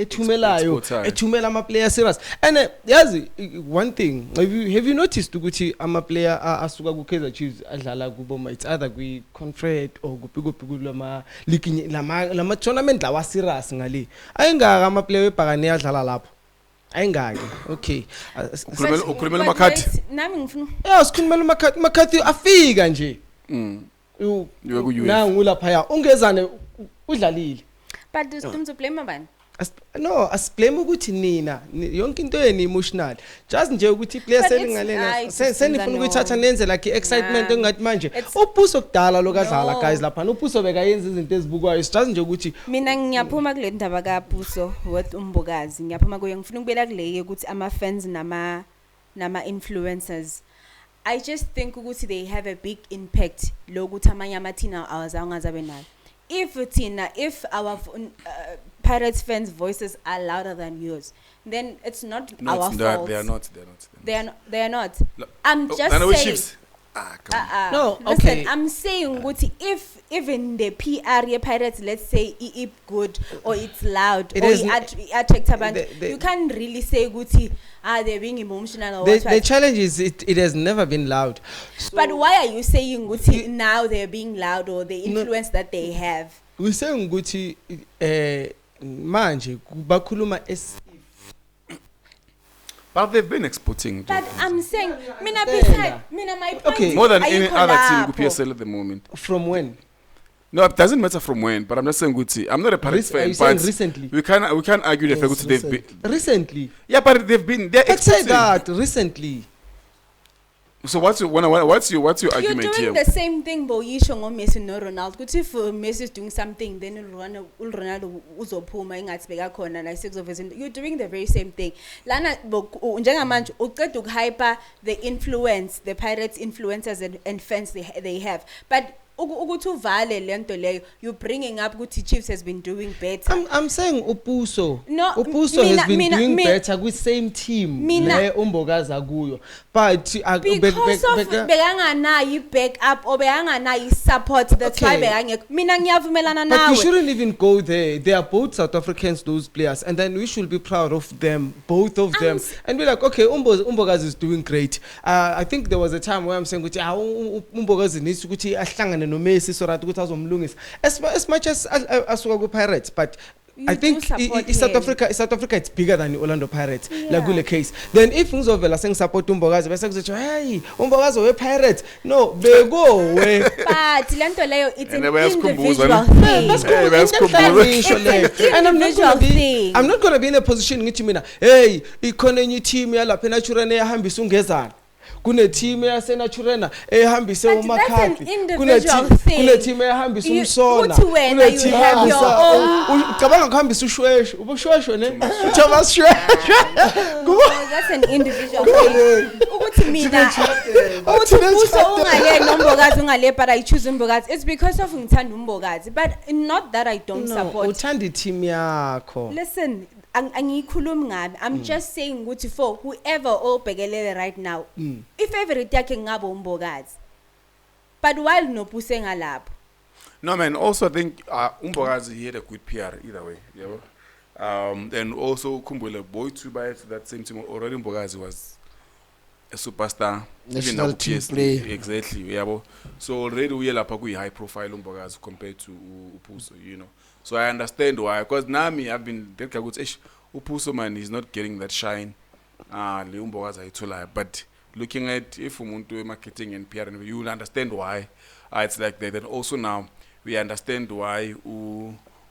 ethumela ama players serious. And yazi one thing, have you noticed ukuthi ama player asuka ku Kaizer Chiefs adlala kubo, it's either kwi Confed or kuphi lama league lama tournament lawa serious ngali. Ayingaka ama player weBhakane adlala lapho. Ayingake. Okay. Ukhulumela uMakhathi. Nami ngifuna. Yeah, sikhulumela uMakhathi afika nje. You na ngulaphaya ungezane udlalile. But don't blame abani. No, asiblame ukuthi nina yonke into yeni emotional. Just nje ukuthi player But selingalena it's- senifuna no. ukuthatha nenze like excitement Nah. engathi manje. It's- Upuso kudala lokadlala No. guys lapha. Upuso bekayenza izinto ezibukwayo. Just nje ukuthi Mina ngiyaphuma kule ndaba kaPuso with umbokazi. Ngiyaphuma kuye ngifuna ukubela kuleke ukuthi ama fans nama influencers. I just think ukuthi they have a big impact lokuthi amanye amathina awazange azabe nayo. If our Pirates fans voices are louder than yours, then it's not our fault. They are not. They are not. Lo- I'm Oh, just Nana, which saying. Chiefs? Come on. No, listen, okay. I'm saying ukuthi if even the PR ye Pirates, let's say it's good or it's loud It or is attract abantu, the- you can't really say ukuthi they're being emotional or the what. challenge is it has never been loud. But why are you saying ukuthi now they're being loud or the influence that they have? We saying ukuthi manje bakhuluma But they've been exporting. But I'm saying, mina Understand. my point Okay. is, More than any ayikho other team lapho. ku PSL at the moment. from when? No, it doesn't matter from when. But I'm just saying, Gucci, I'm not a Pirates Are fan, you saying but recently? we can't argue the fact Yes, that they've been. Recently. Yeah, but they're Let's say exporting. that recently. So what's your You're argument doing here? the same thing boyisho ngo Messi no Ronaldo. Kuthi if Messi is doing something then Ronaldo uzophuma ingathi beka khona la sekuzovezini. You're doing the very same thing. Lana njengamanje uqeda ukhyper the influence, the Pirates influencers and fans they have. But ukuthi uvale lento leyo, you bringing up ukuthi Chiefs has been doing better. I'm saying Upuso. No, Upuso has been doing mina- better with same team. Mina- Le umbokaza kuyo. But Because of bekanganayo i-backup or bekanganayo i-support, that's why Okay. bekangekho. Mina ngiyavumelana But we nawe. shouldn't even go there. They are both South Africans, those players, and then we should be proud of them, both of them, and be like, okay, Umbogazi is doing great. I think there was a time where I'm saying, Umbogazi needs to go ahlangane no Messi so that ukuthi azomlungisa. As much as asuka ku Pirates, but You I do think support South him. Africa it's bigger than the Orlando Pirates, Yeah. like kule case. Then if ngizovela support Umbogazi bese kuzothi hey Umbogazi we Pirates, no bego we. But lento leyo it's an And bayasikhumbula, individual ne? thing. Hey, bayasikhumbula. And I'm not individual gonna be thing. I'm not gonna be in a position ngithi mina hey ikhona enye team yalapha eNaturena ehambisa ungezana kune team yaseNaturena ehambise But that's an uMakhadi individual kune thing. team ehambisa You- uMsona uthi wena you have your own- ucabanga ukuhambisa uShweshwe ubuShweshwe ne Thomas Shweshwe Oh, that's an individual thing. Ukuthi mina ukuthi ubuso ungale nombokazi ungale but I choose umbokazi. It's because of ngithanda umbokazi, but not that I don't no support. uthanda team yakho Listen, angiyikhulumi ngabi. I'm just saying ukuthi for whoever obhekelele right now, if favorite yakhe ngabo umbokazi. But while nopuse ngalapho. No man. Also, I think Umbogazi he had a good PR either way. Yeah. And also Kumbula boy to buy to that same team already. Umbogazi was a superstar. even National now team PSG, player. exactly. Yeah. So already we are high profile Umbogazi compared to Upuso. You know. So I understand why. Because Nami I've been that guy goes, Upuso man is not getting that shine. Le Umbogazi ithola. But looking at if umuntu marketing and PR, you will understand why it's like that. And also now we understand why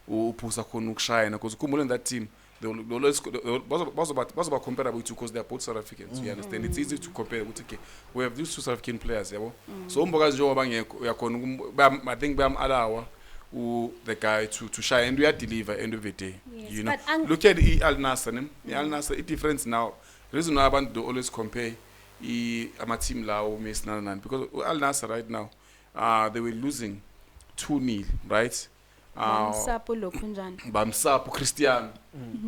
Upusa khona ukushine because ukhumbula that team they will always bazoba comparable to because they are both South Africans. You understand? It's easy to compare. Okay, we have these two South African players. Yeah, so Umbogazi njengoba uyakhona I think bayamalawa the guy to shine and we are deliver end of the day. Yes, You know, but look at Al Nassr. Al Nassr, it difference now. The reason why abantu always compare ama team lawo Messi nan because Al Nassr right now they were losing 2-0, right? Sapo lokhunjani. Bamsapo Cristiano.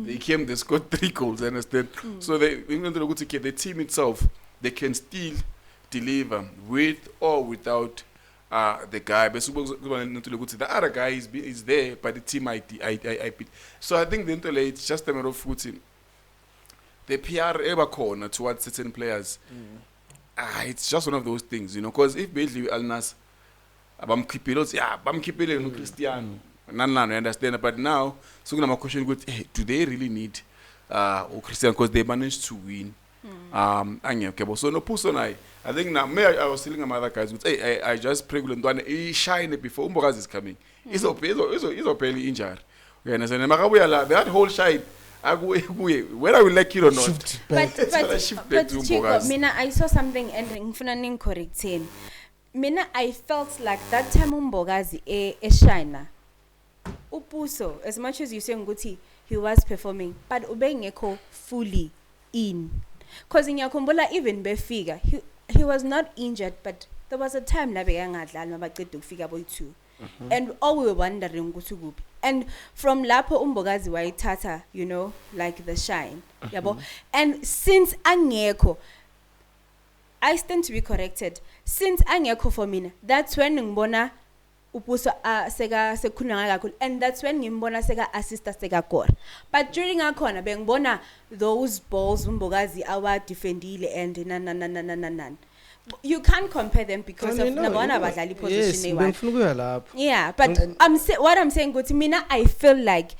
They came, they scored 3 goals, understand? So the team itself, they can still deliver with or without the guy. But the other guy is there, but the team I beat. So I think it's just a matter of footing. The PR ever corner towards certain players. It's just one of those things, you know, because if basically Al Nassr bamkhipile Cristiano. None, I understand. But now, so my question goes, hey, do they really need Cristiano because they managed to win? So no person I think now I was telling my other guys, hey, I just pray he shine before Umbogazi is coming. He's barely injured. You understand? That whole shite. Whether we like it or not. Shift back. But Chico, Mina, I saw something and ngifuna ningicorrecteni. Mina, I felt like that time uMbogazi eShina. Upuso, as much as you say ukuthi he was performing, but ubengekho fully in. Cause ngiyakhumbula even befika, he was not injured, but there was a time la bekangadlali mabaqeda ukufika boy2. And all we were wondering ukuthi kuphi. And from lapho uMbogazi wayithatha, you know, like the shine. Yabo. And since angekho, I stand to be corrected. Since angekho for mina, that's when ngibona upuso seka sekhuluma kakhulu, and that's when ngimbona seka assista seka kora. But during akhona bengibona those balls uMbogazi awa defendile and nan. You can't compare them because of nabona badlali position eyi-one. Yeah, but what I'm saying ukuthi mina I feel like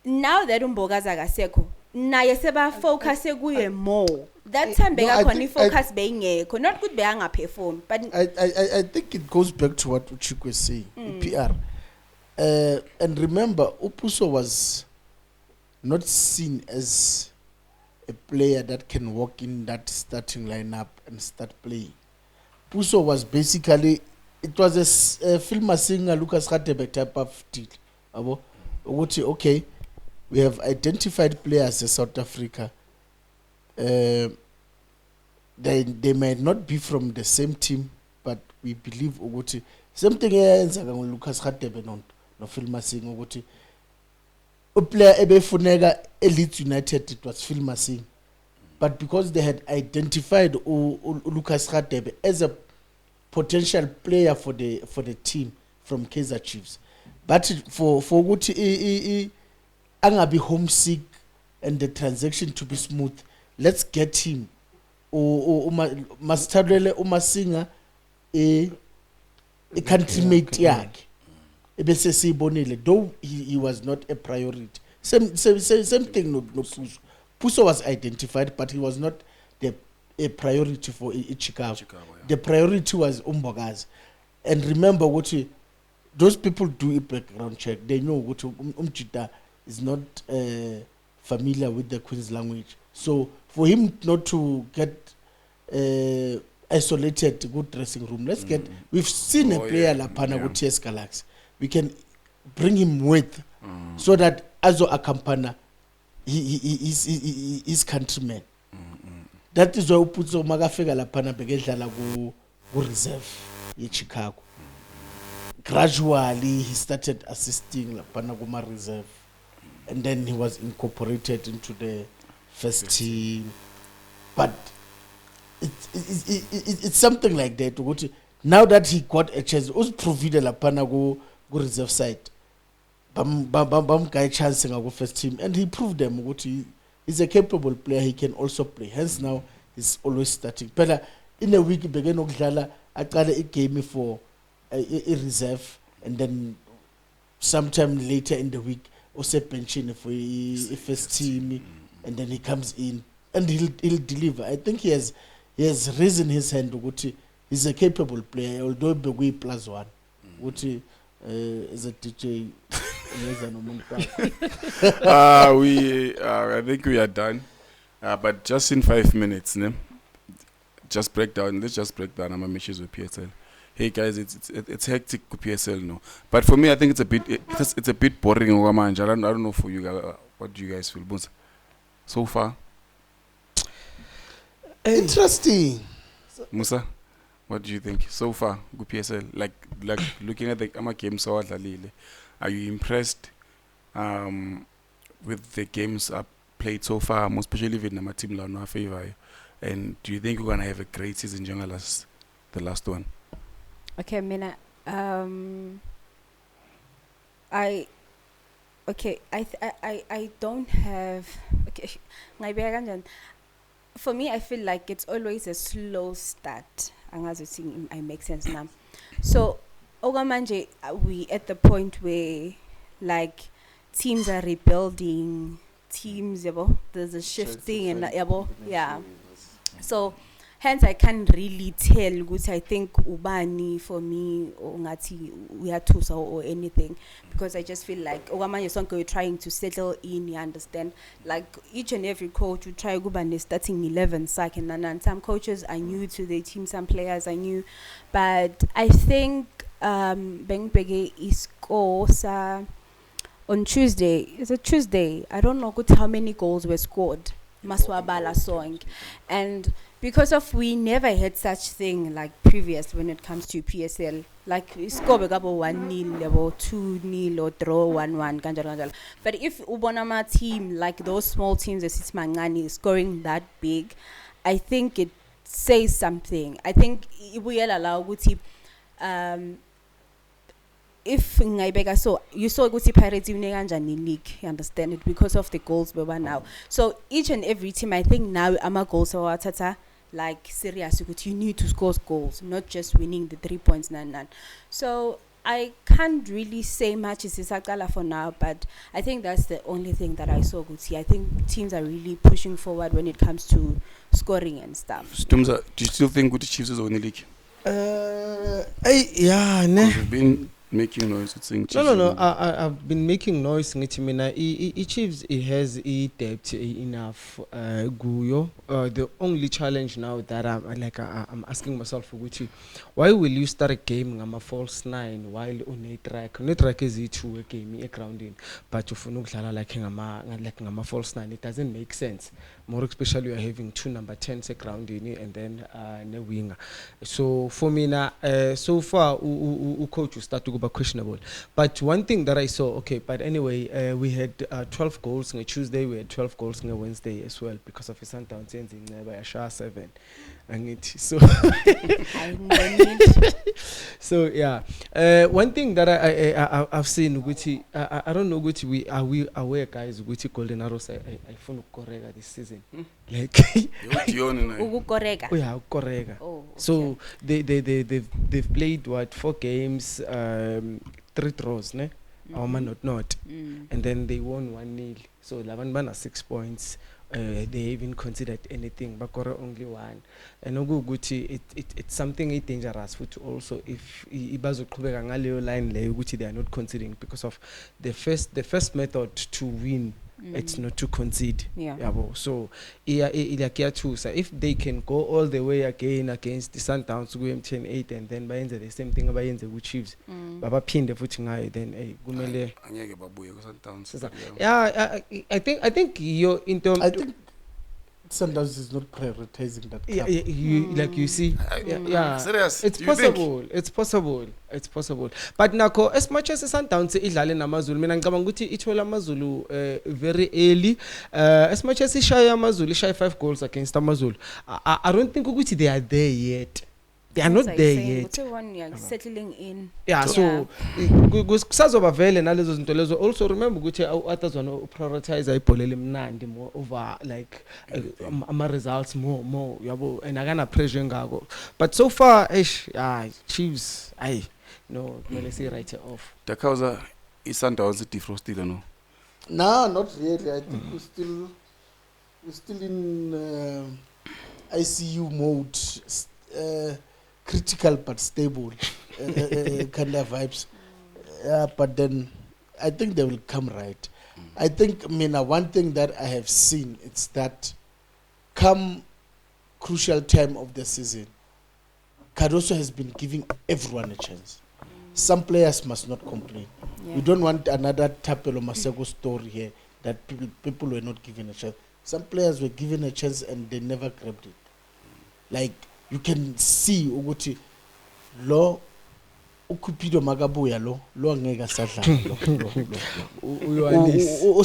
now that uMbogazi akasekho naye seba focus kuye more. That time bekakhona ifocus beyingekho, not good beyanga perform, but I think it goes back to what Uchiko is saying, PR. And remember, Upuso was not seen as a player that can walk in that starting lineup and start playing. Puso was basically, it was a filmer singer Lucas Radebe type of deal. Okay, we have identified players in South Africa. They might not be from the same team, but we believe ukuthi something eyenza Lucas Radebe no filmer singer ukuthi a player ebefuneka Leeds United, it was filmer singer. But because they had identified Lucas Radebe as a potential player for the team from Kaizer Chiefs, but for Guti angabi homesick and the transaction to be smooth, let's get him. Mastarele Umasinga a countrymate yakhe. Ebese siyibonile, though he was not a priority. Same thing no Puso. Puso was identified, but he was not a priority for Chicago. Yeah. The priority was Umbogazi. And remember what those people do a background check. They know what Umchita is not familiar with the Queen's language. So for him not to get isolated, good dressing room, we've seen a player like Pana TS Galaxy. We can bring him with so that Azo Akampana, he is countryman. That is why Uputso magafika lapana begedlala ku reserve in Chicago. Gradually he started assisting lapana kuma reserve, and then he was incorporated into the first team. But it's something like that. Now that he got a chance, also provided lapana go reserve side. Bam guy chance go first team, and he proved them what he's a capable player. He can also play. Hence now he's always starting. But in a week begin okudlala aqale a game for a reserve, and then sometime later in the week also benching for a first team, and then he comes in and he'll deliver. I think he has risen his hand. He's a capable player, although Begui +1. Is a DJ. I think we are done. But just in 5 minutes, let's just break down our matches with PSL. Hey guys, it's hectic with PSL now. But for me, I think it's a bit boring. I don't know for you guys. What do you guys feel, so far? Interesting. Musa, what do you think so far with PSL? Like looking at the games, are you impressed with the games played so far, most especially with the team la favor? And do you think we're gonna have a great season, the last one? Okay, Mina. I don't have. Okay, for me, I feel like it's always a slow start. I make sense now. So, Ogamanje, we at the point where like teams are rebuilding, teams, there's a shifting and yeah. So hence I can't really tell ukuthi I think ubani for me or ngathi uyathusa or anything, because I just feel like okwamanje sonke we're trying to settle in, you understand, like each and every coach would try ukuba ne starting 11 sakhe, and some coaches are new to their team, some players are new, but I think Bengbege is score on Tuesday. Is it Tuesday? I don't know how many goals were scored. Maswabala song, and because of we never had such thing like previous when it comes to PSL, like we score about 1-0 or 2-0 or draw 1-1 kanjalo. But if ubonama team like those small teams as it's Mangani is scoring that big, I think it says something. I think we allow ukuthi if ngaibeka, so you saw ukuthi Pirates une kanjani league, you understand it, because of the goals we were now. So each and every team, I think now ama goals awathatha like serious ukuthi you need to score goals, not just winning the 3 points nan. So I can't really say much is isaqala for now, but I think that's the only thing that I saw ukuthi I think teams are really pushing forward when it comes to scoring and stuff. Stumza, do you still think Chiefs is winning the league? Yeah, ne. You've been making noise with saying Chiefs. No. I've been making noise. Ngithi mina Chiefs it has depth enough. Guyo. The only challenge now that I'm asking myself ukuthi, why will you start a game ngama false 9 while on a track is it2 a game a grounding, but ufuna ukudlala like ngama false 9? It doesn't make sense. More especially you are having 2 number 10s a grounding and then ne winger. So for me now, so far coach will start to go back questionable. But one thing that I saw, okay, but anyway, we had 12 goals on a Tuesday, we had 12 goals on a Wednesday as well because of a Sundowns in by a Shah 7. And it so so yeah. One thing that I've seen, which I don't know, which we aware guys, which Golden Arrows I found correct this season. Like correct. Oh, okay. So they've played what 4 games, 3 draws, ne? Not. And then they won 1-0. So Lavan 6 points. They even considered anything, but only 1. And it's something dangerous for also if Ibazo line they are not considering because of the first method to win. It's not to concede. Yeah. So if they can go all the way again against the Sundowns, go M10-8 and then by the same thing by the Chiefs, Baba pin the footing then Gumele. Yeah, I think you're into. I think Sundowns is not prioritizing that. Yeah, you see. Yeah. Serious? It's possible. It's possible. But nako as much as Sundowns idlale naMaZulu, mina ngicabanga ukuthi ithola aMaZulu very early. As much as ishaya aMaZulu, ishaya 5 goals against aMaZulu. I don't think ukuthi they are there yet. They are not there yet. Settling in. Yeah, so kusazoba vele nalezo zinto lezo. Also remember ukuthi others want to prioritize ibhola elimnandi more over like ama results more yabo and akana pressure ngako. But so far Chiefs no let's say right off. The causa is Sundowns defrosted no. No, not really. I think we're still in ICU mode. Critical but stable kind of vibes, but then I think they will come right. I think one thing that I have seen it's that come crucial time of the season, Cardoso has been giving everyone a chance. Some players must not complain. Yeah. We don't want another Tapelo Masego story here that people were not given a chance. Some players were given a chance and they never grabbed it. Like you can see ukuthi lo ukupido magabuya lo angeka sadlala o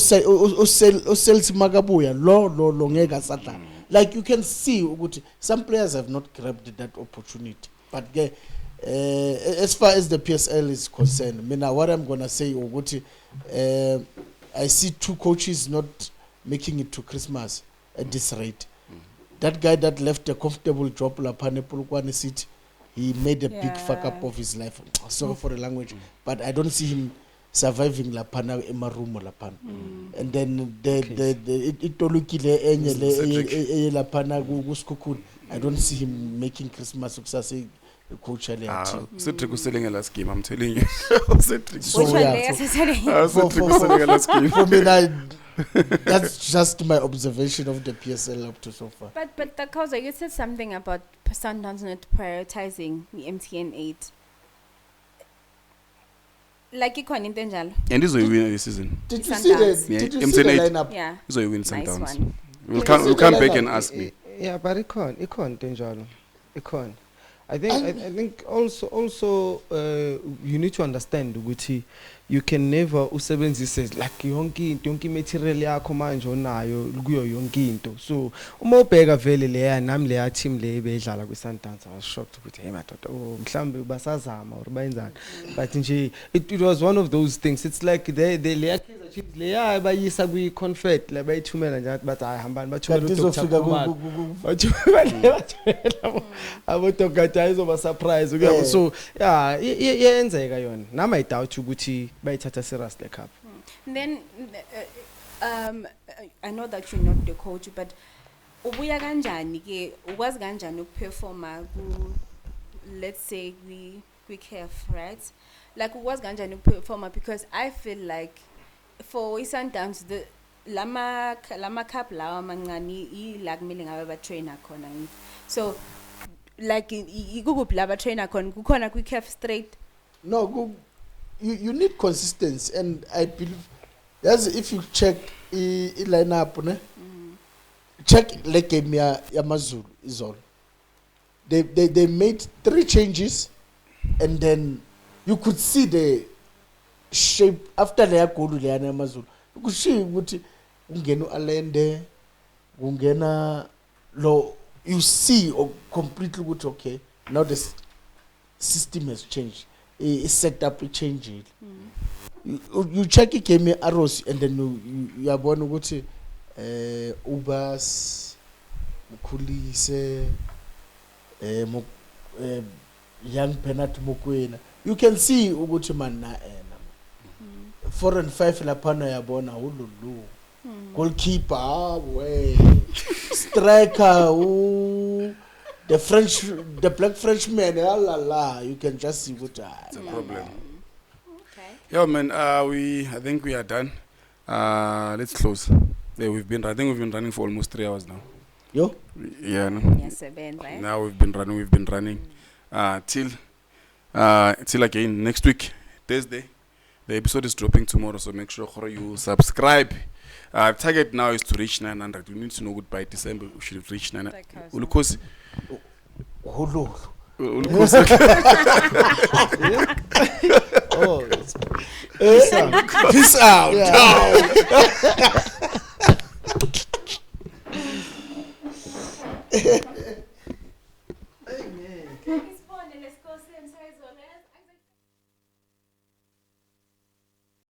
sales magabuya lo ngeka sadlala. Like you can see ukuthi some players have not grabbed that opportunity, but as far as the PSL is concerned, what I'm gonna say ukuthi I see 2 coaches not making it to Christmas at this rate. That guy that left a comfortable job La Panepulukwane City, he made a big fuck up of his life. Sorry for the language, but I don't see him surviving laphana emarumo laphana. And then itolukile enye le laphana kuSkhukhune. I don't see him making Christmas success coach ale team. Cedric is selling a last game, I'm telling you. Cedric. So Cedric is selling a last game. For me, that's just my observation of the PSL up to so far. But the cause you said something about Sundowns not prioritizing the MTN 8. Like ikhona into enjalo. And this will win this season. Did you see the lineup? Yeah. This will win Nice Sundowns. one. We'll come back and ask me. Yeah, but ikon tenjalo. Ikon. I think also you need to understand ukuthi you can never usebenzise like yonke material yakho manje onayo kuyo yonke into. So uma ubheka vele leya nami leya team le bedlala kwi Sundowns, I was shocked ukuthi hey madoda mhlambe basazama or bayenzani. But nje it was one of those things. It's like they leya chiefs leya bayisa kwi confed la bayithumela nje bathi hayi hambani bathumela uDr. Khumalo. Bathumela abo Dr. Izoba surprise ukuyabo. So yeah iyenzeka yona. Nama I doubt ukuthi bayithatha serious le cup. Then I know that you're not the coach, but ubuya kanjani ke ukwazi kanjani ukuperforma ku, let's say we care, right? Like ukwazi kanjani ukuperforma, because I feel like for Sundowns the lama cup lawa mancane like kumele ngabe ba trainer khona. So like ikuphi laba trainer khona kwi CAF straight. No, you need consistency, and I believe if you check the lineup, check like game ya Mazulu is all. They made 3 changes, and then you could see the shape after their goal ya Mazulu. You could see ukuthi ungena Alende, ungena lo. You see completely what okay. Now the system has changed. It's set up to change it. You check it came arrows, and then you are born what Ubas Mukulise young Penat Mukwena. You can see Uguchiman na 4 and 5 lapano ya bona ululu. Goalkeeper, way striker, the black Frenchman, la la. You can just see what it's a problem. Okay. Yeah, man. I think we are done. Let's close. Yeah, I think we've been running for almost 3 hours now. Yo. Yeah. No? Yes, Ben, right? Now we've been running. Till again next week, Thursday. The episode is dropping tomorrow, so make sure you subscribe. Target now is to reach 900. We need to know good by December we should reach 900. Ulukosi. Ulukosi. Oh. Peace out. Yeah.